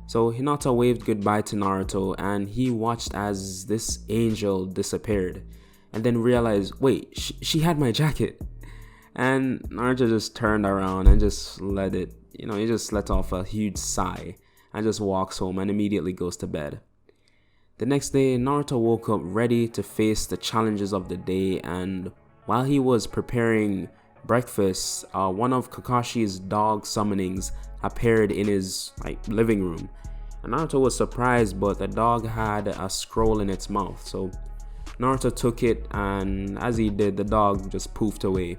So Hinata waved goodbye to Naruto, and he watched as this angel disappeared, and then realized, wait, she had my jacket. And Naruto just turned around and just he just let off a huge sigh and just walks home and immediately goes to bed. The next day, Naruto woke up ready to face the challenges of the day, and while he was preparing breakfast, one of Kakashi's dog summonings appeared in his living room. And Naruto was surprised, but the dog had a scroll in its mouth. So Naruto took it, and as he did, the dog just poofed away.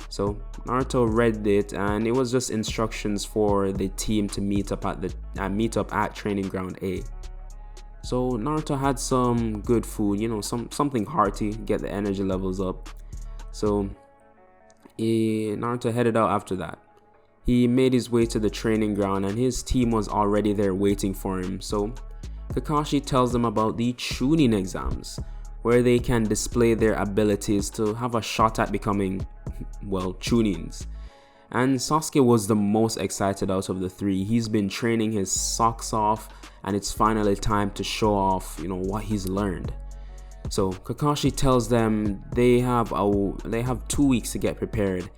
So Naruto read it, and it was just instructions for the team to meet up at Training Ground A. So Naruto had some good food, something hearty, get the energy levels up. So Naruto headed out after that. He made his way to the training ground, and his team was already there waiting for him. So Kakashi tells them about the Chunin exams, where they can display their abilities to have a shot at becoming, Chunins. And Sasuke was the most excited out of the three. He's been training his socks off, and it's finally time to show off, what he's learned. So Kakashi tells them they have 2 weeks to get prepared.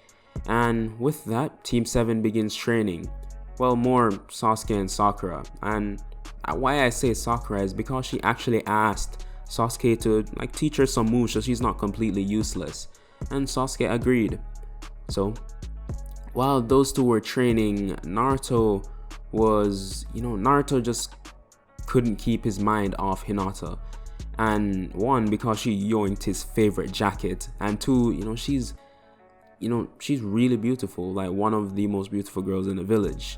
And with that, Team 7 begins training. Well, more Sasuke and Sakura. And why I say Sakura is because she actually asked Sasuke to teach her some moves so she's not completely useless. And Sasuke agreed. So while those two were training, Naruto just couldn't keep his mind off Hinata. And one, because she yoinked his favorite jacket, and two, she's really beautiful, one of the most beautiful girls in the village.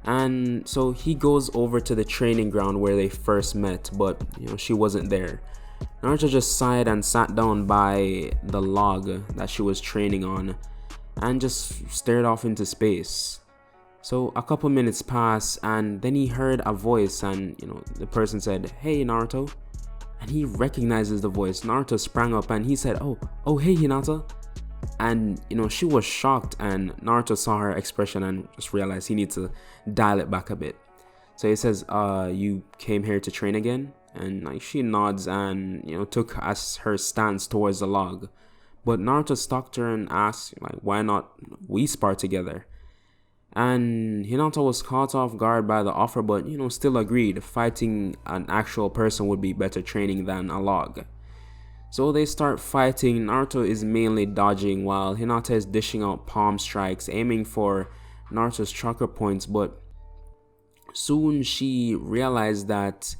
And so he goes over to the training ground where they first met, but she wasn't there. Naruto just sighed and sat down by the log that she was training on and just stared off into space. So a couple minutes pass, and then he heard a voice, and the person said, "Hey Naruto." And he recognizes the voice. Naruto sprang up and he said, Oh hey Hinata." And she was shocked, and Naruto saw her expression and just realized he needs to dial it back a bit. So he says, you came here to train again? And like she nods and took as her stance towards the log. But Naruto stalked her and asked, like, why not we spar together? And Hinata was caught off guard by the offer, but still agreed. Fighting an actual person would be better training than a log. So they start fighting. Naruto is mainly dodging while Hinata is dishing out palm strikes, aiming for Naruto's chakra points, but soon she realized that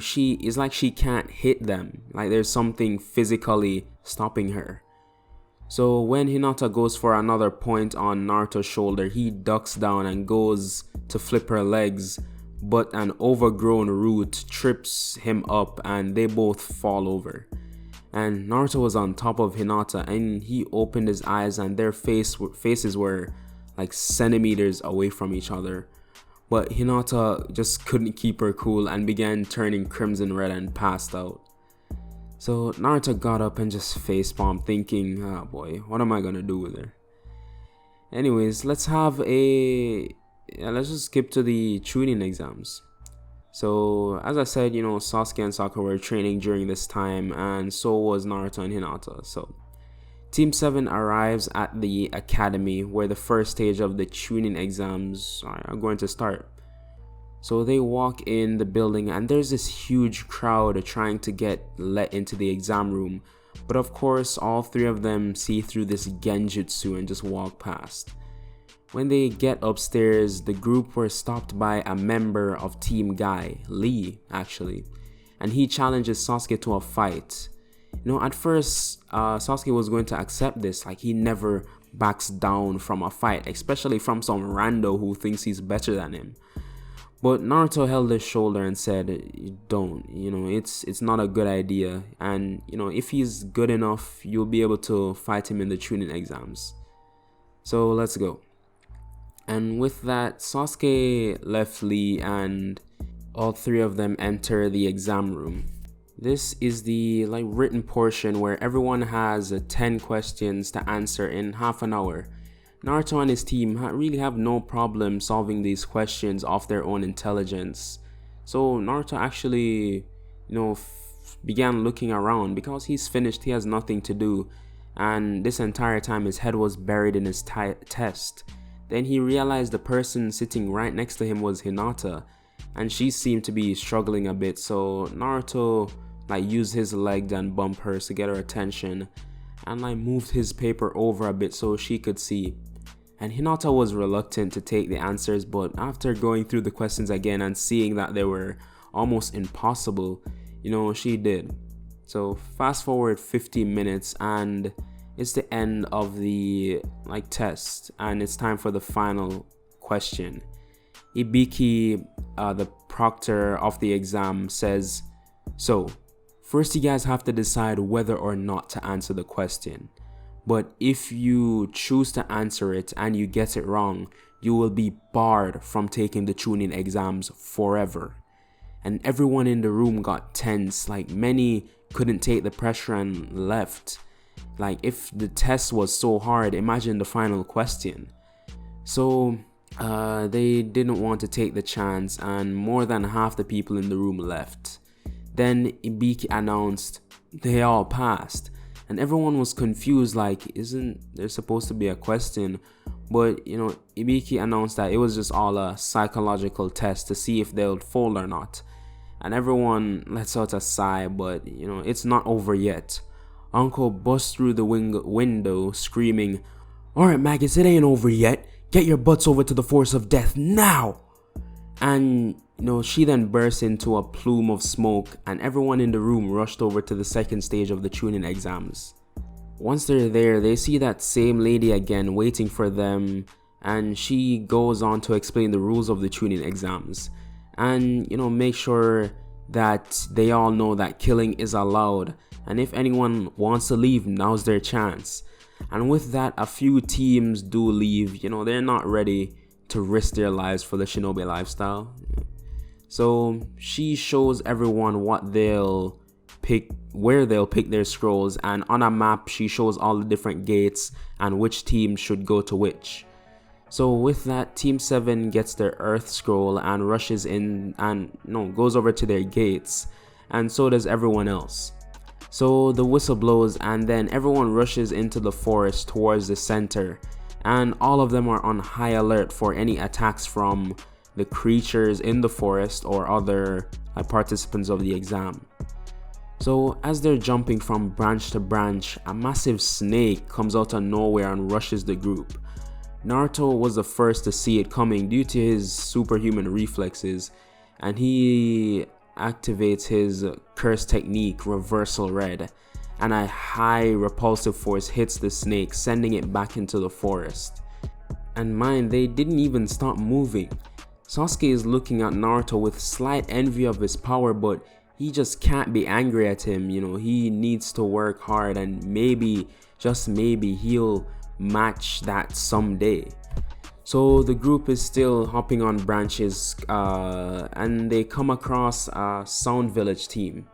she can't hit them. Like there's something physically stopping her. So when Hinata goes for another point on Naruto's shoulder, he ducks down and goes to flip her legs, but an overgrown root trips him up and they both fall over. And Naruto was on top of Hinata and he opened his eyes and their faces were like centimeters away from each other. But Hinata just couldn't keep her cool and began turning crimson red and passed out. So Naruto got up and just facepalmed, thinking, oh boy, what am I gonna do with her? Anyways, let's just skip to the Chunin exams. So as I said, Sasuke and Sakura were training during this time, and so was Naruto and Hinata. So Team 7 arrives at the academy where the first stage of the Chunin exams are going to start. So they walk in the building and there's this huge crowd trying to get let into the exam room. But of course, all three of them see through this genjutsu and just walk past. When they get upstairs, the group were stopped by a member of Team Guy, Lee actually, and he challenges Sasuke to a fight. At first, Sasuke was going to accept this, like he never backs down from a fight, especially from some rando who thinks he's better than him. But Naruto held his shoulder and said, don't, it's not a good idea, and if he's good enough, you'll be able to fight him in the Chunin exams. So let's go. And with that, Sasuke left Lee and all three of them enter the exam room. This is the written portion where everyone has 10 questions to answer in half an hour. Naruto and his team really have no problem solving these questions off their own intelligence. So Naruto actually, began looking around because he's finished, he has nothing to do. And this entire time his head was buried in his test. Then he realized the person sitting right next to him was Hinata, and she seemed to be struggling a bit, so Naruto used his leg and bumped hers to get her attention and moved his paper over a bit so she could see. And Hinata was reluctant to take the answers, but after going through the questions again and seeing that they were almost impossible, she did. So fast forward 50 minutes and it's the end of the test, and it's time for the final question. Ibiki, the proctor of the exam, says, so first you guys have to decide whether or not to answer the question. But if you choose to answer it and you get it wrong, you will be barred from taking the Chunin exams forever. And everyone in the room got tense, many couldn't take the pressure and left. If the test was so hard, imagine the final question. So they didn't want to take the chance, and more than half the people in the room left. Then Ibiki announced they all passed, and everyone was confused, isn't there supposed to be a question? But Ibiki announced that it was just all a psychological test to see if they would fold or not. And everyone lets out a sigh, but it's not over yet. Uncle busts through the window screaming, "Alright maggots, it ain't over yet. Get your butts over to the force of death now!" And she then burst into a plume of smoke, and everyone in the room rushed over to the second stage of the Chunin exams. Once they're there, they see that same lady again waiting for them, and she goes on to explain the rules of the Chunin exams and make sure that they all know that killing is allowed, and if anyone wants to leave, now's their chance. And with that, a few teams do leave. They're not ready to risk their lives for the shinobi lifestyle. So she shows everyone what they'll pick where they'll pick their scrolls, and on a map she shows all the different gates and which team should go to which. So with that, Team 7 gets their Earth Scroll and rushes in and goes over to their gates, and so does everyone else. So the whistle blows and then everyone rushes into the forest towards the center, and all of them are on high alert for any attacks from the creatures in the forest or other participants of the exam. So as they're jumping from branch to branch, a massive snake comes out of nowhere and rushes the group. Naruto was the first to see it coming due to his superhuman reflexes, and he activates his curse technique, Reversal Red, and a high repulsive force hits the snake, sending it back into the forest. And mind, they didn't even stop moving. Sasuke is looking at Naruto with slight envy of his power, but he just can't be angry at him. He needs to work hard, and maybe, just maybe, he'll match that someday. So the group is still hopping on branches, and they come across a Sound Village team.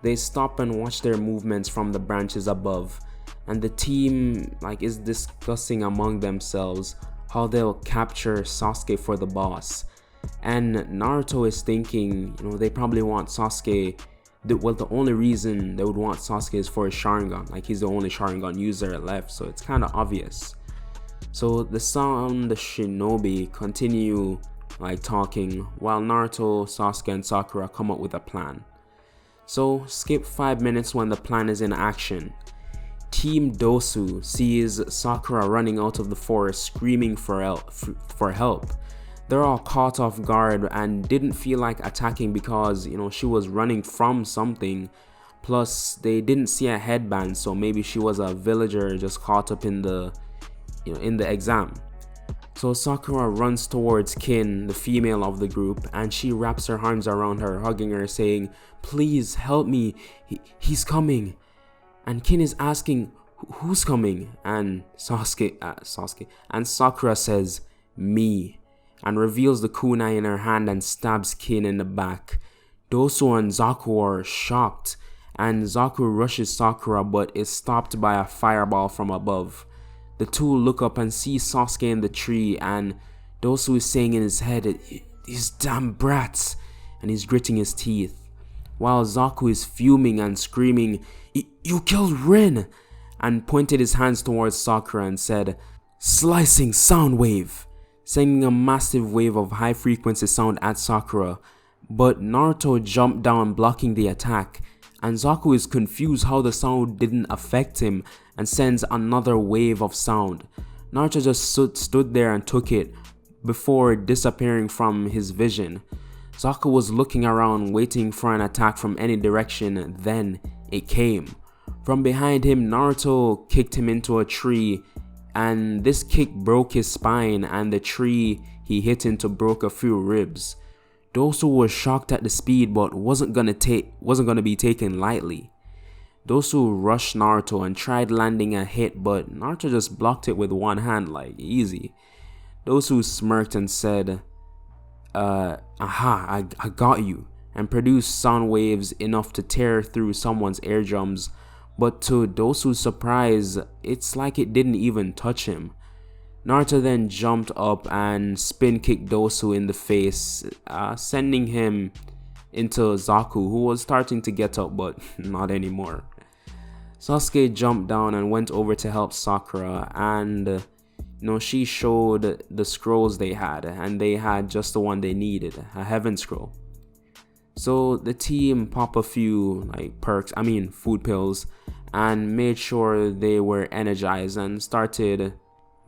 They stop and watch their movements from the branches above, and the team is discussing among themselves how they'll capture Sasuke for the boss. And Naruto is thinking, they probably want Sasuke. Well, the only reason they would want Sasuke is for his Sharingan. He's the only Sharingan user left, so it's kind of obvious. So the Sound Shinobi continue talking while Naruto, Sasuke, and Sakura come up with a plan. So skip 5 minutes when the plan is in action. Team Dosu sees Sakura running out of the forest screaming for help. They're all caught off guard and didn't feel like attacking because she was running from something. Plus they didn't see a headband, so maybe she was a villager just caught up in the exam. So Sakura runs towards Kin, the female of the group, and she wraps her arms around her, hugging her, saying, "Please help me, he's coming." And Kin is asking, "Who's coming?" And Sakura says, "Me," and reveals the kunai in her hand and stabs Kin in the back. Dosu and Zaku are shocked, and Zaku rushes Sakura but is stopped by a fireball from above. The two look up and see Sasuke in the tree, and Dosu is saying in his head, "These damn brats," and he's gritting his teeth. While Zaku is fuming and screaming, "You killed Rin," and pointed his hands towards Sakura and said, "Slicing sound wave," sending a massive wave of high frequency sound at Sakura. But Naruto jumped down, blocking the attack, and Zaku is confused how the sound didn't affect him and sends another wave of sound. Naruto just stood there and took it before disappearing from his vision. Zaku was looking around waiting for an attack from any direction, then it came. From behind him, Naruto kicked him into a tree, and this kick broke his spine, and the tree he hit into broke a few ribs. Dosu was shocked at the speed but wasn't gonna be taken lightly. Dosu rushed Naruto and tried landing a hit, but Naruto just blocked it with one hand, easy. Dosu smirked and said, "Aha, I got you," and produced sound waves enough to tear through someone's eardrums, but to Dosu's surprise, it's like it didn't even touch him. Naruto then jumped up and spin kicked Dosu in the face, sending him into Zaku, who was starting to get up but not anymore. Sasuke jumped down and went over to help Sakura, and she showed the scrolls they had, and they had just the one they needed, a heaven scroll. So the team popped a few food pills and made sure they were energized and started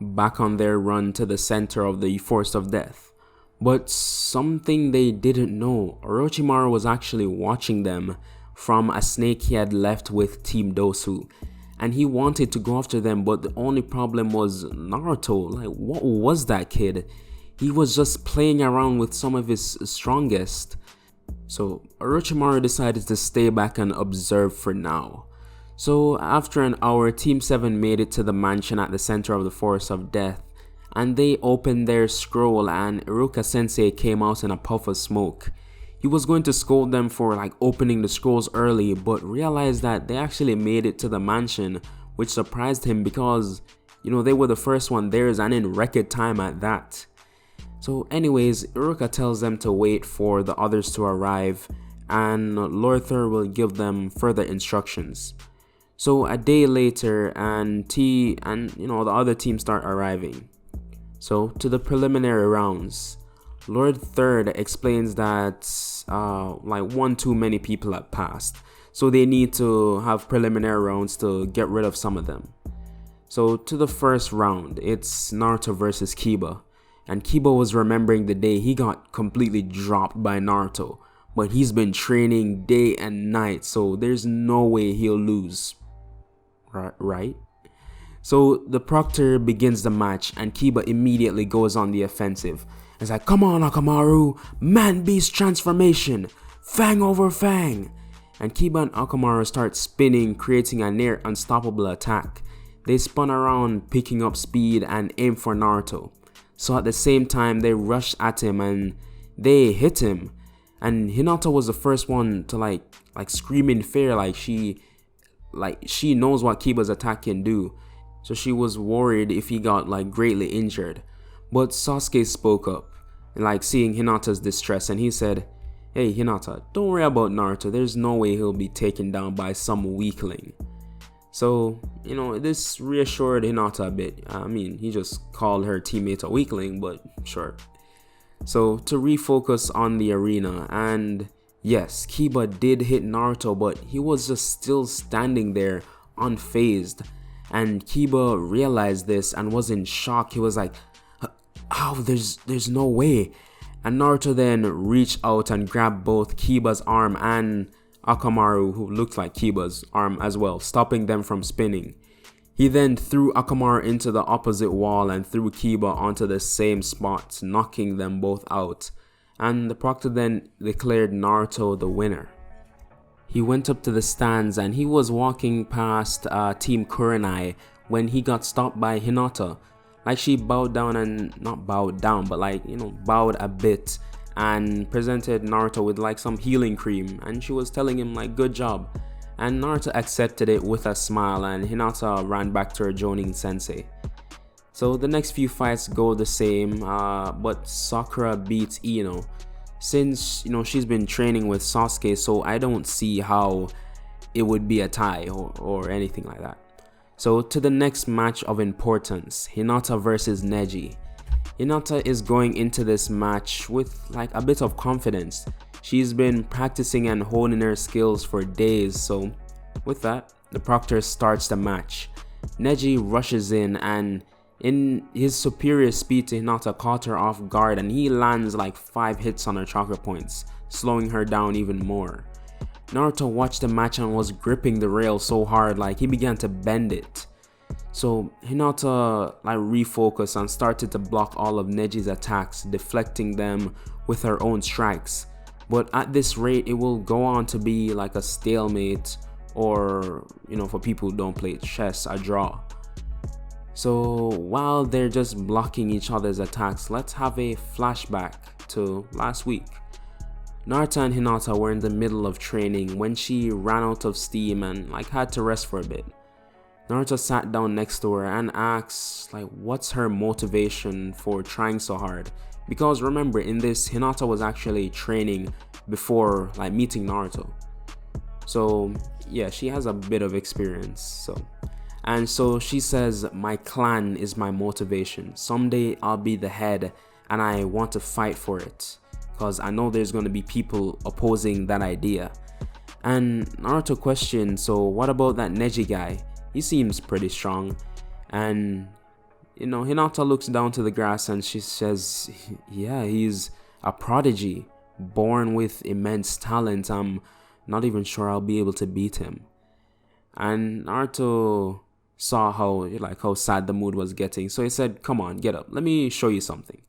back on their run to the center of the Forest of Death. But something they didn't know, Orochimaru was actually watching them from a snake he had left with Team Dosu, and he wanted to go after them, but the only problem was Naruto. What was that kid? He was just playing around with some of his strongest. So Orochimaru decided to stay back and observe for now. So after an hour, Team 7 made it to the mansion at the center of the Forest of Death, and they opened their scroll, and Iruka Sensei came out in a puff of smoke. He was going to scold them for like opening the scrolls early, but realized that they actually made it to the mansion, which surprised him because, they were the first one there and in record time at that. So anyways, Iruka tells them to wait for the others to arrive, and Lorther will give them further instructions. So a day later, and T and the other team start arriving. So to the preliminary rounds, Lord Third explains that like one too many people have passed, so they need to have preliminary rounds to get rid of some of them. So to the first round, it's Naruto versus Kiba, and Kiba was remembering the day he got completely dropped by Naruto, but he's been training day and night, so there's no way he'll lose, right? So the proctor begins the match, and Kiba immediately goes on the offensive. It's like, come on Akamaru, man beast transformation, fang over fang. And Kiba and Akamaru start spinning, creating a near unstoppable attack. They spun around, picking up speed and aim for Naruto. So at the same time, they rush at him and they hit him. And Hinata was the first one to like scream in fear, like she knows what Kiba's attack can do. So she was worried if he got like greatly injured. But Sasuke spoke up, like seeing Hinata's distress, and he said, "Hey Hinata, don't worry about Naruto, there's no way he'll be taken down by some weakling." So, this reassured Hinata a bit. I mean, he just called her teammate a weakling, but sure. So to refocus on the arena, and yes, Kiba did hit Naruto, but he was just still standing there unfazed. And Kiba realized this and was in shock. He was like, "How? There's no way." And Naruto then reached out and grabbed both Kiba's arm and Akamaru, who looked like Kiba's arm as well, stopping them from spinning. He then threw Akamaru into the opposite wall and threw Kiba onto the same spot, knocking them both out. And the proctor then declared Naruto the winner. He went up to the stands and he was walking past Team Kurenai when he got stopped by Hinata. Like she bowed down, and not bowed down, but bowed a bit and presented Naruto with like some healing cream, and she was telling him like, "Good job." And Naruto accepted it with a smile, and Hinata ran back to her Jonin sensei. So the next few fights go the same, but Sakura beats Ino. Since she's been training with Sasuke, so I don't see how it would be a tie or anything like that. So to the next match of importance, Hinata versus Neji. Hinata is going into this match with like a bit of confidence. She's been practicing and honing her skills for days, so with that, the proctor starts the match. Neji rushes in, and in his superior speed to Hinata caught her off guard, and he lands like 5 hits on her chakra points, slowing her down even more. Naruto watched the match and was gripping the rail so hard like he began to bend it. So Hinata refocused and started to block all of Neji's attacks, deflecting them with her own strikes. But at this rate, it will go on to be like a stalemate, or for people who don't play chess, a draw. So while they're just blocking each other's attacks, let's have a flashback to last week. Naruto and Hinata were in the middle of training when she ran out of steam and had to rest for a bit. Naruto sat down next to her and asked what's her motivation for trying so hard, because remember, in this, Hinata was actually training before meeting Naruto. So yeah, she has a bit of experience. So she says, "My clan is my motivation. Someday I'll be the head and I want to fight for it, because I know there's going to be people opposing that idea." And Naruto questioned, "So what about that Neji guy? He seems pretty strong." And Hinata looks down to the grass and she says, "Yeah, he's a prodigy, born with immense talent. I'm not even sure I'll be able to beat him." And Naruto saw how sad the mood was getting, so he said, "Come on, get up, let me show you something."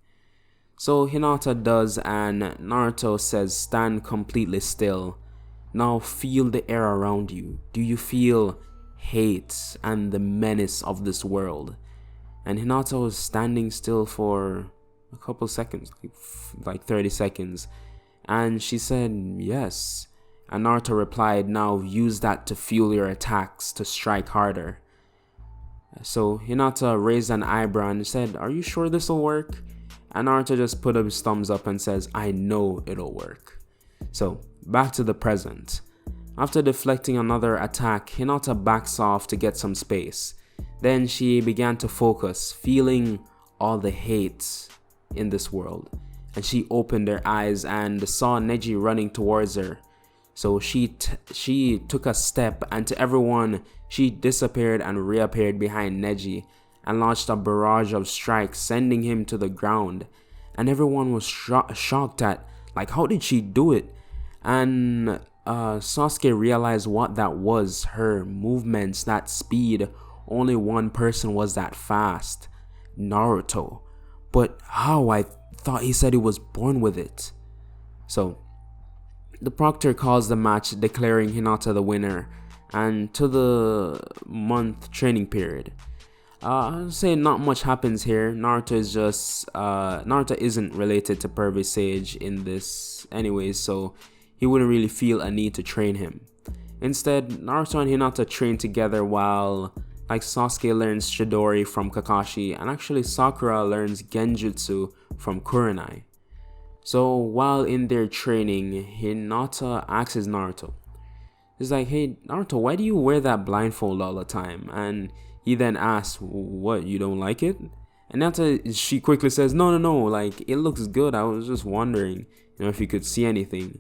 So Hinata does, and Naruto says, "Stand completely still. Now feel the air around you. Do you feel hate and the menace of this world?" And Hinata was standing still for a couple seconds, like 30 seconds. And she said yes. And Naruto replied, now use that to fuel your attacks to strike harder. So Hinata raised an eyebrow and said, are you sure this'll work? And Naruto just put up his thumbs up and says, I know it'll work. So back to the present. After deflecting another attack, Hinata backs off to get some space. Then she began to focus, feeling all the hate in this world. And she opened her eyes and saw Neji running towards her. So she took a step, and to everyone, she disappeared and reappeared behind Neji and launched a barrage of strikes, sending him to the ground. And everyone was shocked at, like, how did she do it? And Sasuke realized what that was. Her movements, that speed. Only one person was that fast. Naruto. But how? I thought he said he was born with it. So the proctor calls the match, declaring Hinata the winner, and to the month training period. I'll say not much happens here. Naruto isn't related to Pervy Sage in this anyways, so he wouldn't really feel a need to train him. Instead, Naruto and Hinata train together while Sasuke learns Chidori from Kakashi, and actually Sakura learns Genjutsu from Kurenai. So while in their training, Hinata asks Naruto. He's like, hey Naruto, why do you wear that blindfold all the time? And he then asks, what, you don't like it? And Naruto, she quickly says, no, like, it looks good. I was just wondering, if you could see anything.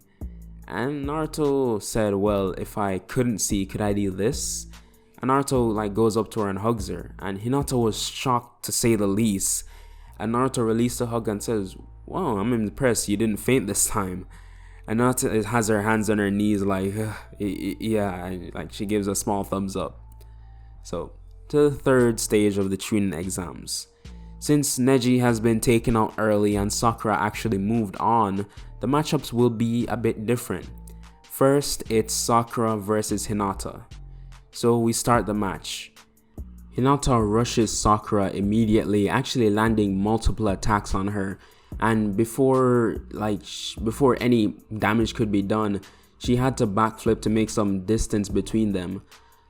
And Naruto said, well, if I couldn't see, could I do this? And Naruto goes up to her and hugs her. And Hinata was shocked, to say the least. And Naruto released a hug and says, wow, I'm impressed you didn't faint this time. And Naruto has her hands on her knees yeah, she gives a small thumbs up. So, to the third stage of the Chunin exams. Since Neji has been taken out early and Sakura actually moved on, the matchups will be a bit different. First, it's Sakura versus Hinata. So we start the match. Hinata rushes Sakura immediately, actually landing multiple attacks on her. And before any damage could be done, she had to backflip to make some distance between them.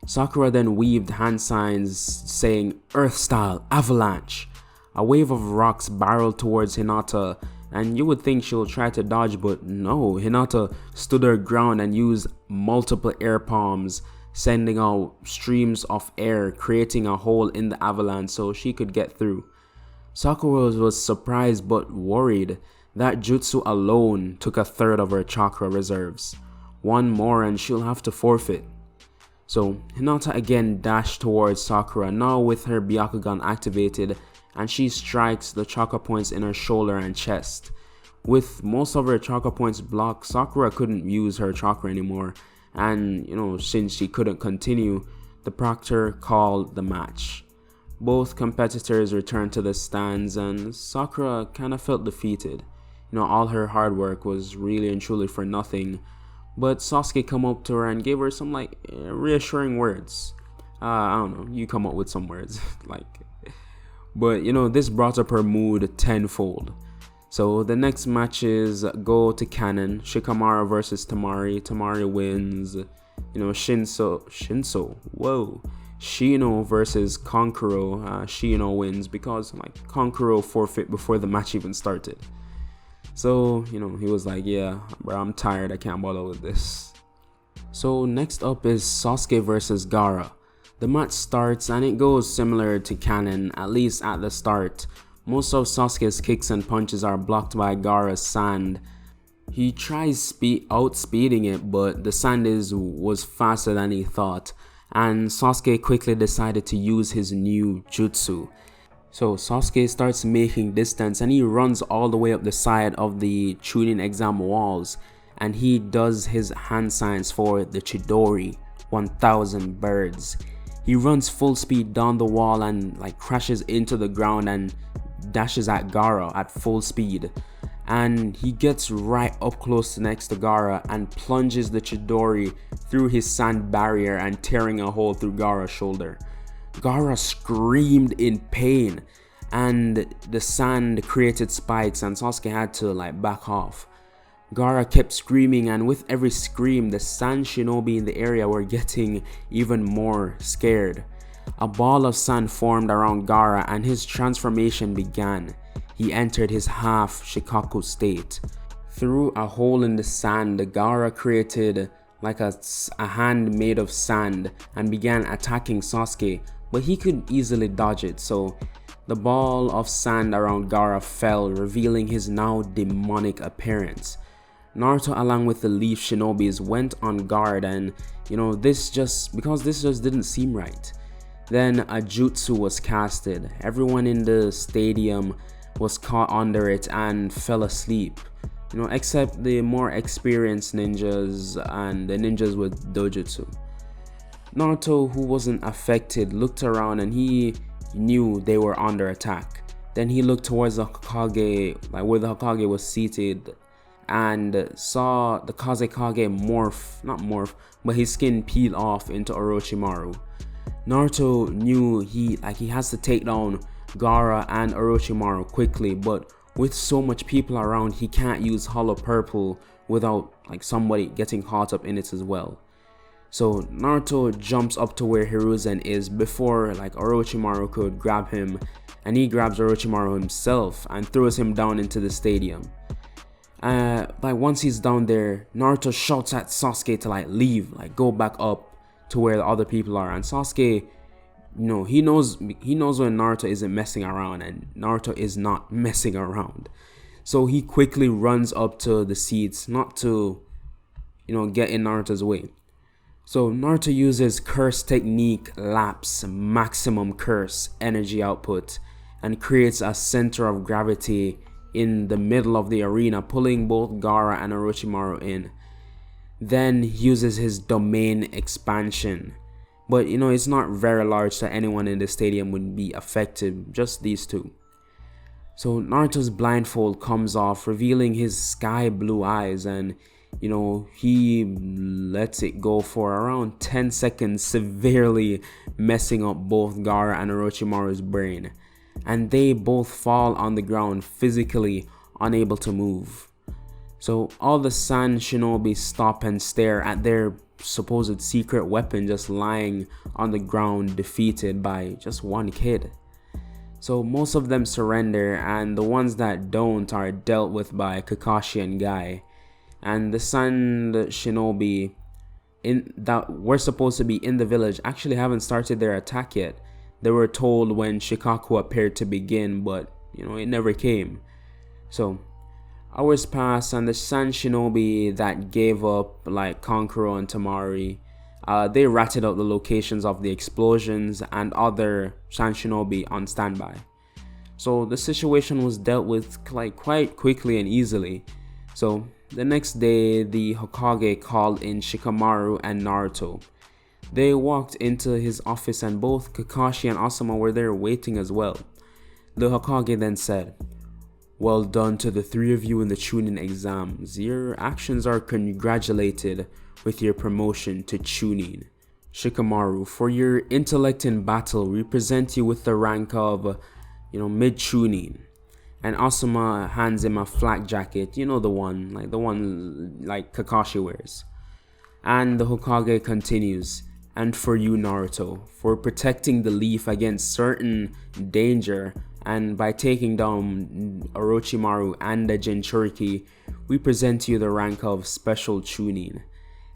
Sakura then weaved hand signs saying Earth Style Avalanche. A wave of rocks barreled towards Hinata, and you would think she'll try to dodge, but no, Hinata stood her ground and used multiple air palms, sending out streams of air, creating a hole in the avalanche so she could get through. Sakura was surprised but worried. That jutsu alone took a third of her chakra reserves. One more and she'll have to forfeit. So Hinata again dashed towards Sakura, now with her Byakugan activated, and she strikes the chakra points in her shoulder and chest. With most of her chakra points blocked, Sakura couldn't use her chakra anymore, and since she couldn't continue, the proctor called the match. Both competitors returned to the stands and Sakura kind of felt defeated. All her hard work was really and truly for nothing. But Sasuke come up to her and gave her some reassuring words. I don't know, you come up with some words. But this brought up her mood tenfold. So the next matches go to canon. Shikamara versus Tamari. Tamari wins. Shino versus Kankuro. Shino wins because Kankuro forfeit before the match even started. So he was like, yeah bro, I'm tired, I can't bother with this. So next up is Sasuke versus Gara. The match starts and it goes similar to canon, at least at the start. Most of Sasuke's kicks and punches are blocked by Gara's sand. He tries outspeeding it, but the sand was faster than he thought, and Sasuke quickly decided to use his new jutsu. So Sasuke starts making distance and he runs all the way up the side of the Chunin exam walls, and he does his hand signs for the Chidori, 1000 birds. He runs full speed down the wall and crashes into the ground and dashes at Gara at full speed. And he gets right up close next to Gara and plunges the Chidori through his sand barrier and tearing a hole through Gara's shoulder. Gara screamed in pain and the sand created spikes and Sasuke had to back off. Gara kept screaming, and with every scream, the sand shinobi in the area were getting even more scared. A ball of sand formed around Gara and his transformation began. He entered his half Shikaku state. Through a hole in the sand, Gara created like a hand made of sand and began attacking Sasuke, but he could easily dodge it, so the ball of sand around Gara fell, revealing his now demonic appearance. Naruto, along with the leaf shinobis, went on guard, and this just didn't seem right. Then a jutsu was casted. Everyone in the stadium was caught under it and fell asleep, except the more experienced ninjas and the ninjas with dojutsu. Naruto, who wasn't affected, looked around and he knew they were under attack. Then he looked towards the Hokage, like where the Hokage was seated, and saw the Kazekage not morph, but his skin peel off into Orochimaru. Naruto knew he has to take down Gara and Orochimaru quickly, but with so much people around, he can't use Hollow Purple without somebody getting caught up in it as well. So Naruto jumps up to where Hiruzen is before Orochimaru could grab him, and he grabs Orochimaru himself and throws him down into the stadium. Once he's down there, Naruto shouts at Sasuke to leave, go back up to where the other people are, and Sasuke, he knows when Naruto isn't messing around, and Naruto is not messing around. So he quickly runs up to the seats, not to get in Naruto's way. So Naruto uses curse technique, lapse maximum curse energy output, and creates a center of gravity in the middle of the arena, pulling both Gara and Orochimaru in. Then uses his domain expansion, but it's not very large, so anyone in the stadium would be affected, just these two. So Naruto's blindfold comes off, revealing his sky blue eyes, and he lets it go for around 10 seconds, severely messing up both Gara and Orochimaru's brain, and they both fall on the ground, physically unable to move. So all the sand shinobi stop and stare at their supposed secret weapon just lying on the ground, defeated by just one kid. So most of them surrender, and the ones that don't are dealt with by Kakashi and Guy. And the sand shinobi that were supposed to be in the village actually haven't started their attack yet. They were told when Shikaku appeared to begin, but it never came. So hours pass, and the sand shinobi that gave up, like Kankuro and Tamari, they ratted out the locations of the explosions and other sand shinobi on standby. So the situation was dealt with quite quickly and easily. So the next day, the Hokage called in Shikamaru and Naruto. They walked into his office, and both Kakashi and Asuma were there waiting as well. The Hokage then said, "Well done to the three of you in the Chunin exams. Your actions are congratulated with your promotion to Chunin. Shikamaru, for your intellect in battle, we present you with the rank of, mid-Chunin." And Asuma hands him a flak jacket, the one Kakashi wears. And the Hokage continues, "And for you, Naruto, for protecting the leaf against certain danger, and by taking down Orochimaru and the Jinchuriki, we present you the rank of Special Chunin."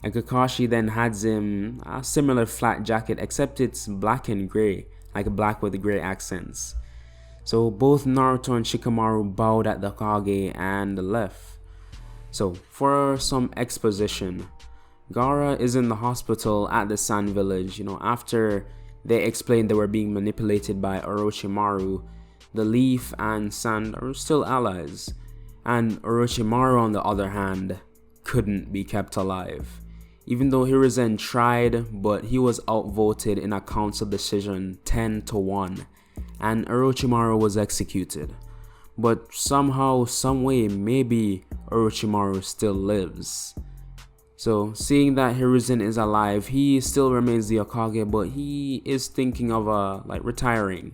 And Kakashi then hands him a similar flat jacket, except it's black and grey, black with grey accents. So both Naruto and Shikamaru bowed at the Hokage and left. So for some exposition, Gara is in the hospital at the Sand Village. After they explained they were being manipulated by Orochimaru, the Leaf and Sand are still allies, and Orochimaru, on the other hand, couldn't be kept alive. Even though Hiruzen tried, but he was outvoted in a council decision 10-1, and Orochimaru was executed. But somehow, someway, maybe Orochimaru still lives. So seeing that Hiruzen is alive, he still remains the Hokage, but he is thinking of retiring.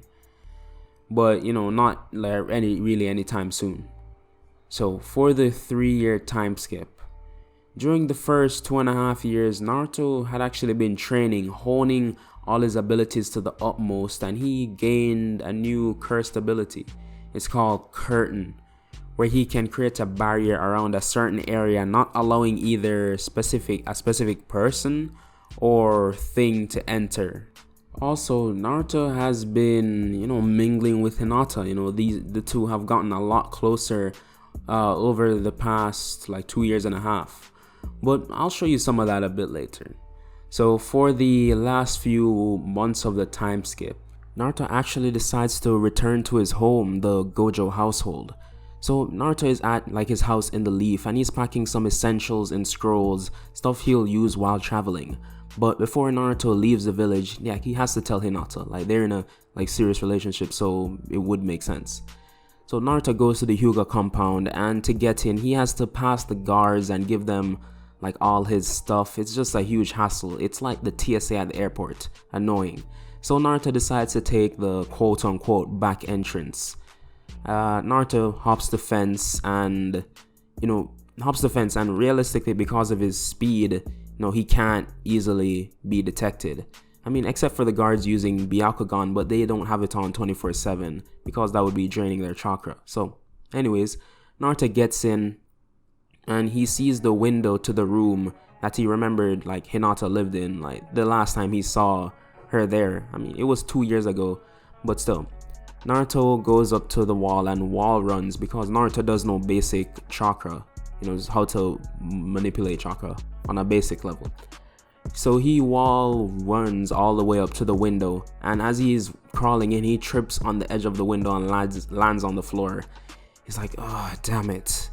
But not anytime soon. So for the 3-year time skip, during the first 2.5 years, Naruto had actually been training, honing all his abilities to the utmost, and he gained a new cursed ability. It's called Curtain, where he can create a barrier around a certain area, not allowing either a specific person or thing to enter. Also, Naruto has been, mingling with Hinata. The two have gotten a lot closer over the past like 2.5 years. But I'll show you some of that a bit later. So for the last few months of the time skip, Naruto actually decides to return to his home, the Gojo household. So Naruto is at like his house in the Leaf, and he's packing some essentials and scrolls, stuff he'll use while traveling. But before Naruto leaves the village, he has to tell Hinata, like they're in a serious relationship, so it would make sense. So Naruto goes to the Hyuga compound, and to get in, he has to pass the guards and give them like all his stuff. It's just a huge hassle. It's like the TSA at the airport. Annoying. So Naruto decides to take the quote-unquote back entrance. Naruto hops the fence and realistically, because of his speed, he can't easily be detected. I mean, except for the guards using Byakugan, but they don't have it on 24/7 because that would be draining their chakra. So anyways, Naruto gets in and he sees the window to the room that he remembered like Hinata lived in, like the last time he saw her there. I mean, it was 2 years ago, but still. Naruto goes up to the wall and wall runs because Naruto does know basic chakra, just how to manipulate chakra on a basic level. So he wall runs all the way up to the window, and as he's crawling in, he trips on the edge of the window and lands on the floor. He's like, oh, damn it.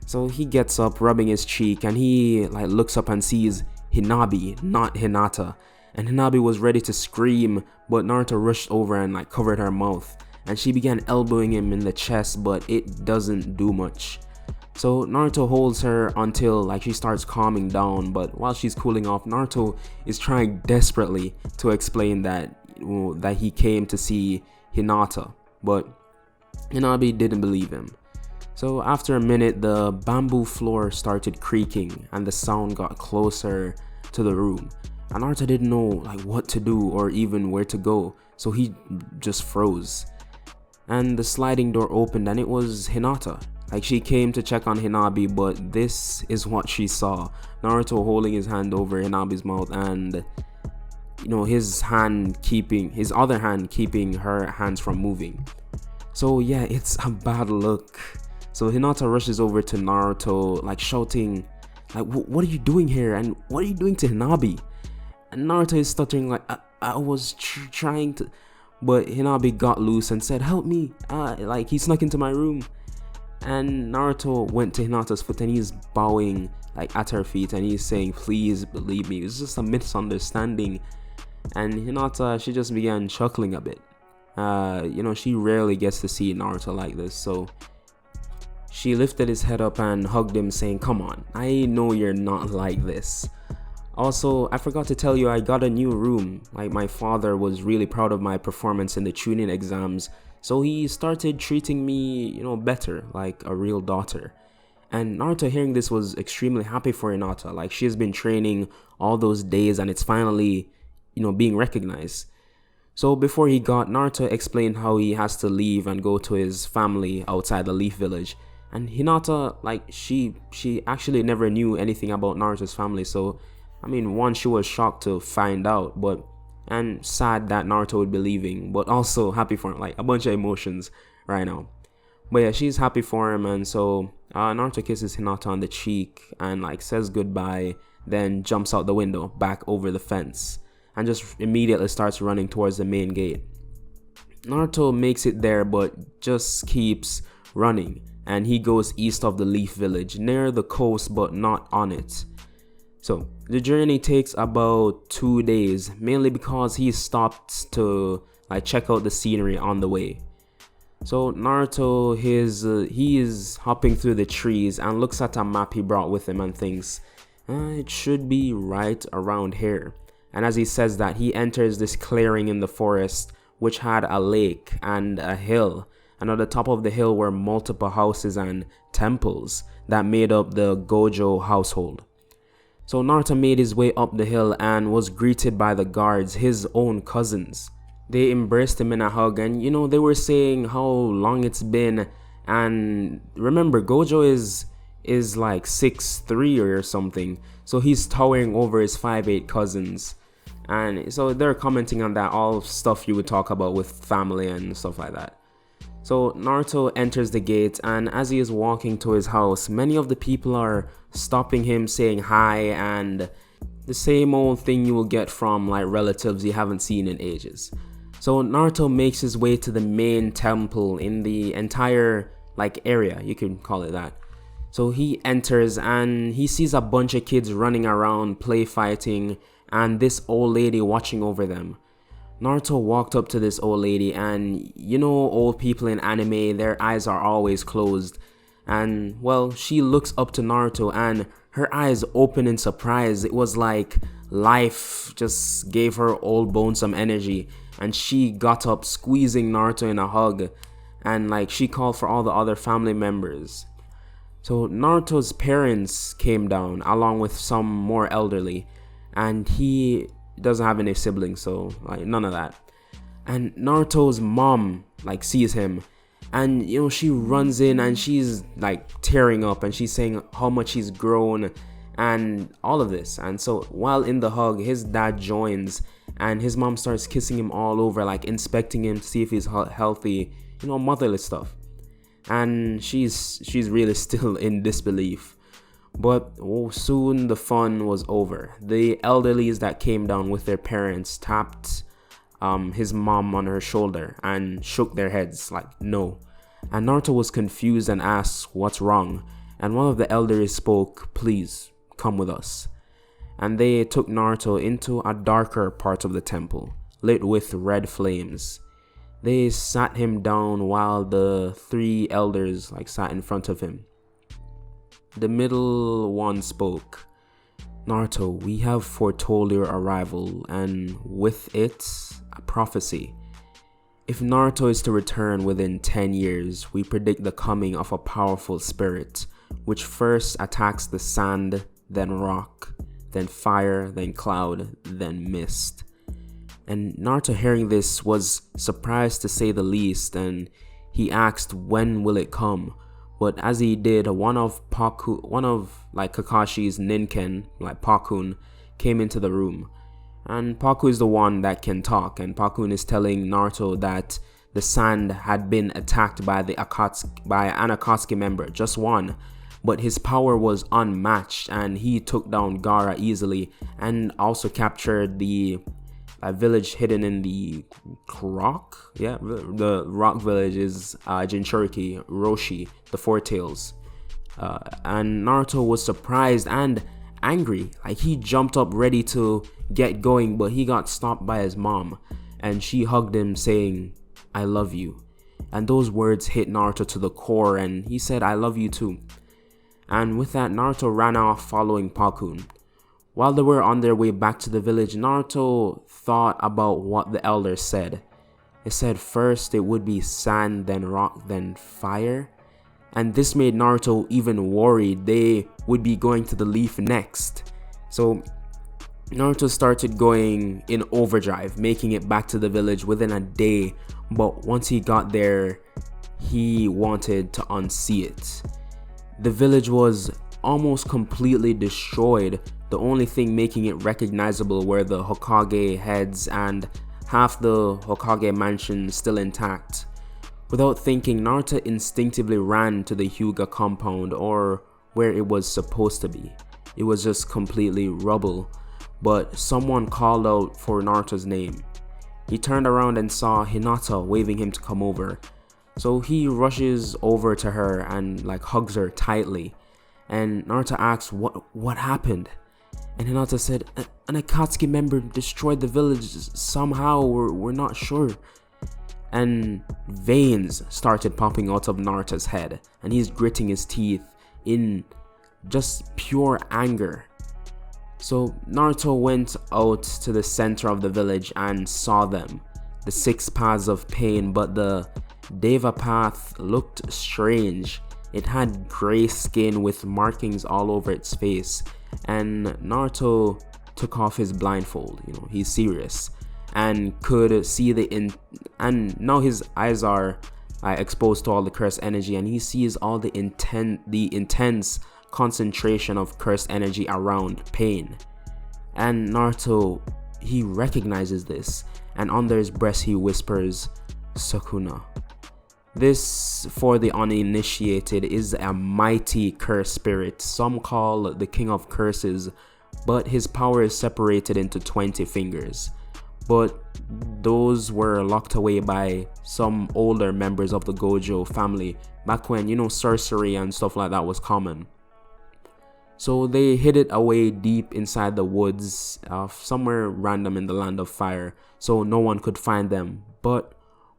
So he gets up, rubbing his cheek, and he looks up and sees Hinabi, not Hinata. And Hinabi was ready to scream, but Naruto rushed over and covered her mouth. And she began elbowing him in the chest, but it doesn't do much. So Naruto holds her until she starts calming down, but while she's cooling off, Naruto is trying desperately to explain that he came to see Hinata, but Hinabi didn't believe him. So after a minute, the bamboo floor started creaking and the sound got closer to the room. And Naruto didn't know what to do or even where to go, so he just froze. And the sliding door opened and it was Hinata. She came to check on Hinabi, but this is what she saw. Naruto holding his hand over Hinabi's mouth and his other hand keeping her hands from moving. So yeah, it's a bad look. So Hinata rushes over to Naruto, shouting, what are you doing here? And what are you doing to Hinabi? And Naruto is stuttering, I was trying to... But Hinabi got loose and said, help me. He snuck into my room. And Naruto went to Hinata's foot and he's bowing at her feet and he's saying, please believe me, it's just a misunderstanding. And Hinata, she just began chuckling a bit. She rarely gets to see Naruto like this, so she lifted his head up and hugged him, saying, come on, I know you're not like this. Also, I forgot to tell you, I got a new room. My father was really proud of my performance in the tuning exams, so he started treating me, better, like a real daughter. And Naruto, hearing this, was extremely happy for Hinata. She has been training all those days and it's finally, being recognized. So before he got, Naruto explained how he has to leave and go to his family outside the Leaf Village. And Hinata, she actually never knew anything about Naruto's family, so one, she was shocked to find out, and sad that Naruto would be leaving, but also happy for him, a bunch of emotions right now. But yeah, she's happy for him, and so Naruto kisses Hinata on the cheek and says goodbye, then jumps out the window back over the fence and just immediately starts running towards the main gate. Naruto makes it there, but just keeps running, and he goes east of the Leaf Village, near the coast but not on it. So the journey takes about 2 days, mainly because he stopped to check out the scenery on the way. So Naruto, he is hopping through the trees and looks at a map he brought with him and thinks, it should be right around here. And as he says that, he enters this clearing in the forest which had a lake and a hill and at the top of the hill were multiple houses and temples that made up the Gojo household. So Naruto made his way up the hill and was greeted by the guards, his own cousins. They embraced him in a hug, and they were saying how long it's been. And remember, Gojo is like 6'3" or something, so he's towering over his 5'8" cousins. And so they're commenting on that, all stuff you would talk about with family and stuff like that. So Naruto enters the gate, and as he is walking to his house, many of the people are stopping him, saying hi, and the same old thing you will get from like relatives you haven't seen in ages. So Naruto makes his way to the main temple in the entire like area, you can call it that. So he enters and he sees a bunch of kids running around, play fighting, and this old lady watching over them. Naruto walked up to this old lady, and old people in anime, their eyes are always closed. And well, she looks up to Naruto and her eyes open in surprise. It was like life just gave her old bones some energy, and she got up squeezing Naruto in a hug, and like she called for all the other family members. So Naruto's parents came down along with some more elderly, and he doesn't have any siblings, so like none of that. And Naruto's mom like sees him, and she runs in and she's like tearing up, and she's saying how much he's grown and all of this. And so while in the hug, his dad joins, and his mom starts kissing him all over, like inspecting him to see if he's healthy, motherly stuff. And she's really still in disbelief. But soon the fun was over. The elderlies that came down with their parents tapped his mom on her shoulder and shook their heads like no. And Naruto was confused and asked what's wrong. And one of the elders spoke, "Please come with us." And they took Naruto into a darker part of the temple, lit with red flames. They sat him down while the three elders like sat in front of him. The middle one spoke. "Naruto, we have foretold your arrival, and with it, a prophecy. If Naruto is to return within 10 years, we predict the coming of a powerful spirit, which first attacks the sand, then rock, then fire, then cloud, then mist." And Naruto, hearing this, was surprised to say the least, and he asked when will it come. But as he did, one of Kakashi's ninken, like Pakun, came into the room. And Paku is the one that can talk, and Pakun is telling Naruto that the sand had been attacked by an Akatsuki member, just one, but his power was unmatched, and he took down Gara easily and also captured the village hidden in the rock. Yeah, the rock village is Jinchuriki, Roshi, the Four Tails. And Naruto was surprised and angry. Like, he jumped up ready to get going, but he got stopped by his mom, and she hugged him saying, "I love you." And those words hit Naruto to the core, and he said, "I love you too." And with that, Naruto ran off following Pakun. While they were on their way back to the village, Naruto thought about what the elders said. It said first it would be sand, then rock, then fire. And this made Naruto even worried they would be going to the leaf next. So Naruto started going in overdrive, making it back to the village within a day. But once he got there, he wanted to unsee it. The village was almost completely destroyed. The only thing making it recognizable were the Hokage heads and half the Hokage mansion still intact. Without thinking, Naruto instinctively ran to the Hyuga compound, or where it was supposed to be. It was just completely rubble, but someone called out for Naruto's name. He turned around and saw Hinata waving him to come over. So he rushes over to her and hugs her tightly. And Naruto asks what happened. And Hinata said, an Akatsuki member destroyed the village somehow, we're not sure. And veins started popping out of Naruto's head, and he's gritting his teeth in just pure anger. So Naruto went out to the center of the village and saw them, the 6 paths of pain, but the Deva path looked strange. It had gray skin with markings all over its face, and Naruto took off his blindfold. He's serious and could see and now his eyes are exposed to all the cursed energy, and he sees all the intense concentration of cursed energy around Pain. And Naruto, he recognizes this, and under his breath he whispers, "Sukuna." This, for the uninitiated, is a mighty curse spirit. Some call the king of curses, but his power is separated into 20 fingers. But those were locked away by some older members of the Gojo family back when, sorcery and stuff like that was common. So they hid it away deep inside the woods, somewhere random in the land of fire, so no one could find them. But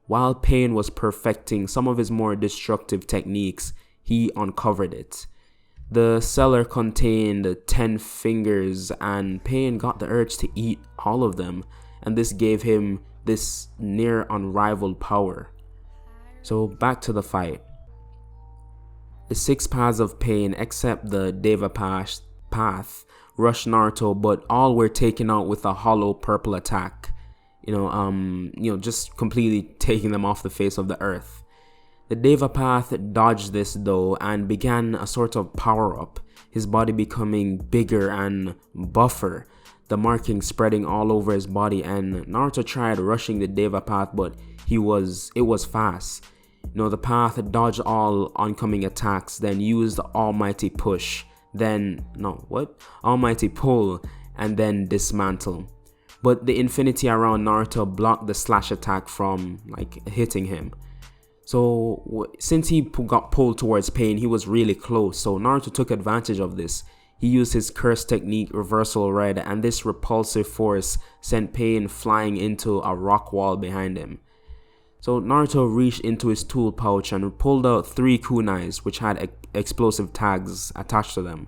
while Pain was perfecting some of his more destructive techniques, he uncovered it. The cellar contained 10 fingers, and Pain got the urge to eat all of them, and this gave him this near unrivaled power. So back to the fight. The 6 paths of Pain, except the Deva path, rushed Naruto, but all were taken out with a hollow purple attack. Just completely taking them off the face of the earth. The Deva path dodged this though and began a sort of power up, his body becoming bigger and buffer, the markings spreading all over his body, and Naruto tried rushing the Deva path, but it was fast. The path dodged all oncoming attacks, then used the almighty almighty pull, and then dismantle. But the infinity around Naruto blocked the slash attack from hitting him. So since he got pulled towards Pain, he was really close. So Naruto took advantage of this. He used his curse technique, Reversal Red, and this repulsive force sent Pain flying into a rock wall behind him. So Naruto reached into his tool pouch and pulled out 3 kunais, which had explosive tags attached to them.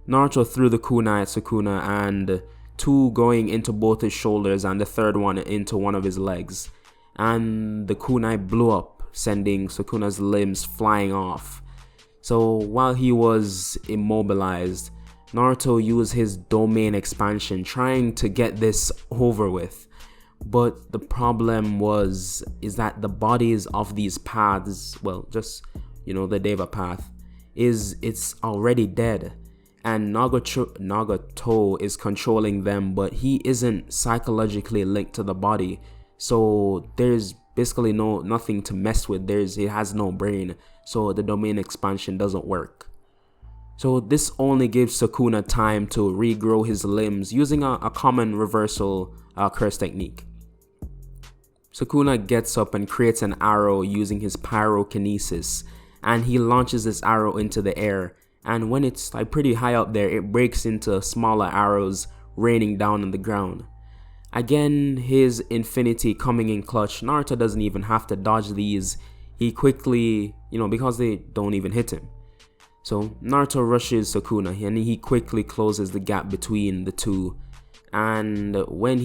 Naruto threw the kunai at Sukuna, and 2 going into both his shoulders and the 3rd one into one of his legs. And the kunai blew up, sending Sukuna's limbs flying off. So while he was immobilized, Naruto used his domain expansion, trying to get this over with. But the problem is that the bodies of these paths, the Deva path, it's already dead. And Nagato is controlling them, but he isn't psychologically linked to the body. So there's basically nothing to mess with. It has no brain, so the domain expansion doesn't work. So this only gives Sukuna time to regrow his limbs using a common reversal curse technique. Sukuna gets up and creates an arrow using his pyrokinesis, and he launches this arrow into the air, and when it's pretty high up there, it breaks into smaller arrows raining down on the ground. Again, his infinity coming in clutch. Naruto doesn't even have to dodge these. He quickly, because they don't even hit him. So Naruto rushes Sukuna, and he quickly closes the gap between the two. And when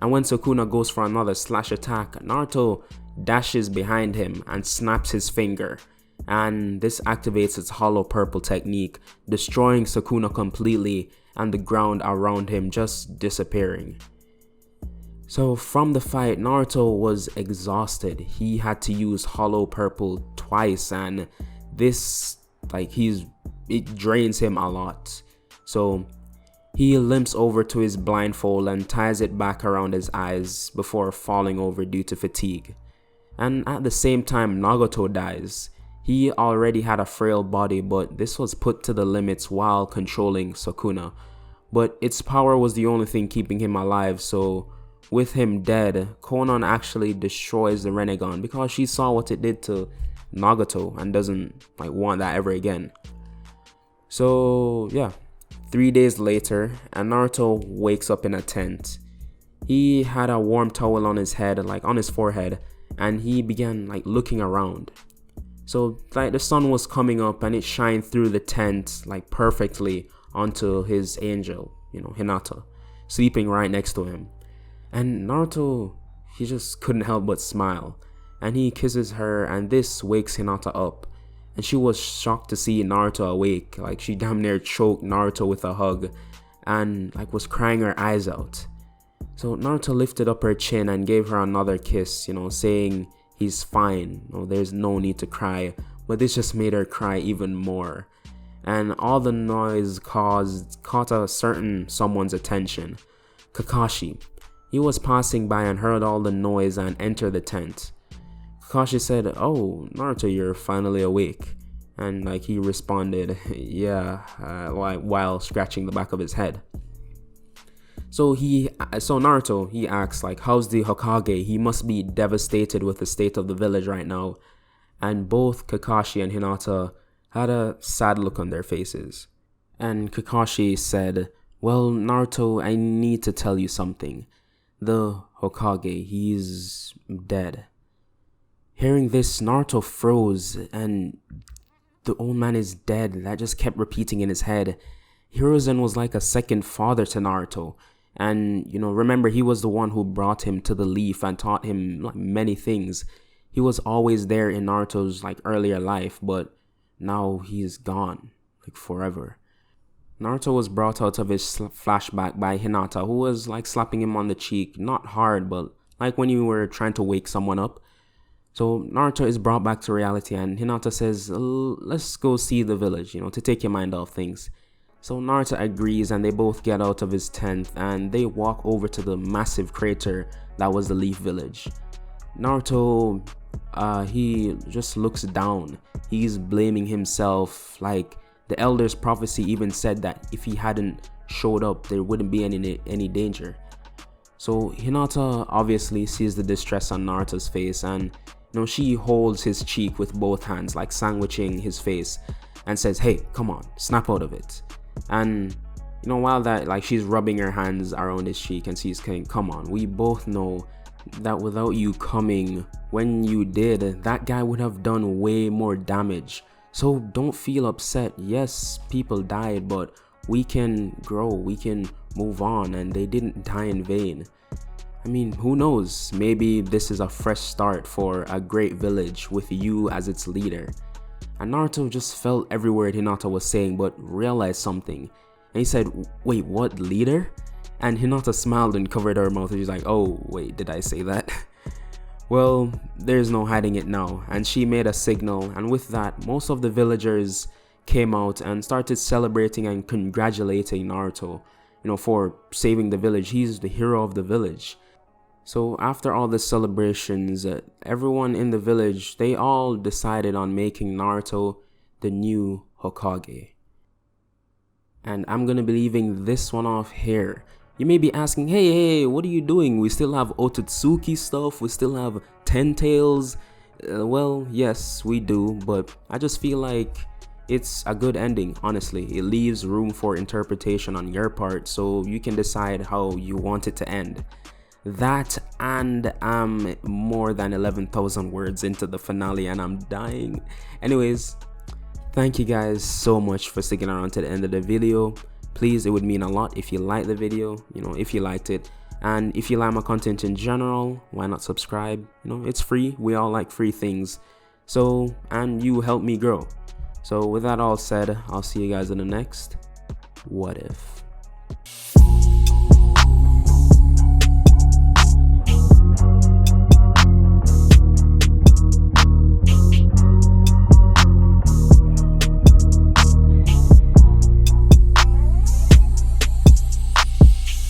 Sukuna goes for another slash attack, Naruto dashes behind him and snaps his finger. And this activates its hollow purple technique, destroying Sukuna completely and the ground around him just disappearing. So from the fight, Naruto was exhausted. He had to use hollow purple twice, and this it drains him a lot. So he limps over to his blindfold and ties it back around his eyes before falling over due to fatigue. And at the same time, Nagato dies. He already had a frail body, but this was put to the limits while controlling Sukuna. But its power was the only thing keeping him alive, so with him dead, Konan actually destroys the Renegon because she saw what it did to Nagato and doesn't want that ever again. So yeah, 3 days later, and Naruto wakes up in a tent. He had a warm towel on his head, on his forehead, and he began looking around. So the sun was coming up and it shined through the tent perfectly onto his angel, Hinata, sleeping right next to him. And Naruto, he just couldn't help but smile. and he kisses her, and this wakes Hinata up. And she was shocked to see Naruto awake. Like, she damn near choked Naruto with a hug and like was crying her eyes out. So Naruto lifted up her chin and gave her another kiss, saying he's fine, there's no need to cry. But this just made her cry even more. And all the noise caught a certain someone's attention. Kakashi. He was passing by and heard all the noise and entered the tent. Kakashi said, "Oh, Naruto, you're finally awake." And like he responded, "Yeah," while scratching the back of his head. So Naruto, he asks like, "How's the Hokage? He must be devastated with the state of the village right now." And both Kakashi and Hinata had a sad look on their faces. And Kakashi said, "Well, Naruto, I need to tell you something. The Hokage, he's dead." Hearing this, Naruto froze, and the old man is dead. That just kept repeating in his head. Hiruzen was like a second father to Naruto. And, remember, he was the one who brought him to the leaf and taught him like many things. He was always there in Naruto's like earlier life, but now he's gone, like forever. Naruto was brought out of his flashback by Hinata, who was like slapping him on the cheek, not hard, but like when you were trying to wake someone up. So Naruto is brought back to reality, and Hinata says, "Let's go see the village, to take your mind off things." So Naruto agrees, and they both get out of his tent and they walk over to the massive crater that was the Leaf Village. Naruto, he just looks down. He's blaming himself. Like the elder's prophecy even said that if he hadn't showed up, there wouldn't be any danger. So Hinata obviously sees the distress on Naruto's face, and she holds his cheek with both hands, like sandwiching his face, and says, "Hey, come on, snap out of it." And while that, like, she's rubbing her hands around his cheek, and she's saying, "Come on, we both know that without you coming when you did, that guy would have done way more damage. So don't feel upset. Yes, people died, but we can grow, we can move on, and they didn't die in vain. I mean, who knows? Maybe this is a fresh start for a great village with you as its leader." And Naruto just felt every word Hinata was saying, but realized something. And he said, "Wait, what, leader?" And Hinata smiled and covered her mouth, and she's like, "Oh, wait, did I say that?" Well, there's no hiding it now. And she made a signal, and with that, most of the villagers came out and started celebrating and congratulating Naruto, for saving the village. He's the hero of the village. So after all the celebrations, everyone in the village, they all decided on making Naruto the new Hokage. And I'm gonna be leaving this one off here. You may be asking, hey, what are you doing? We still have Otsutsuki stuff, we still have Ten Tails. Well, yes, we do, but I just feel like it's a good ending, honestly. It leaves room for interpretation on your part, so you can decide how you want it to end. That, and I'm more than 11,000 words into the finale and I'm dying. Anyways, thank you guys so much for sticking around to the end of the video. Please, it would mean a lot if you like the video, if you liked it. And if you like my content in general, why not subscribe? It's free. We all like free things. So, and you help me grow. So with that all said, I'll see you guys in the next What If.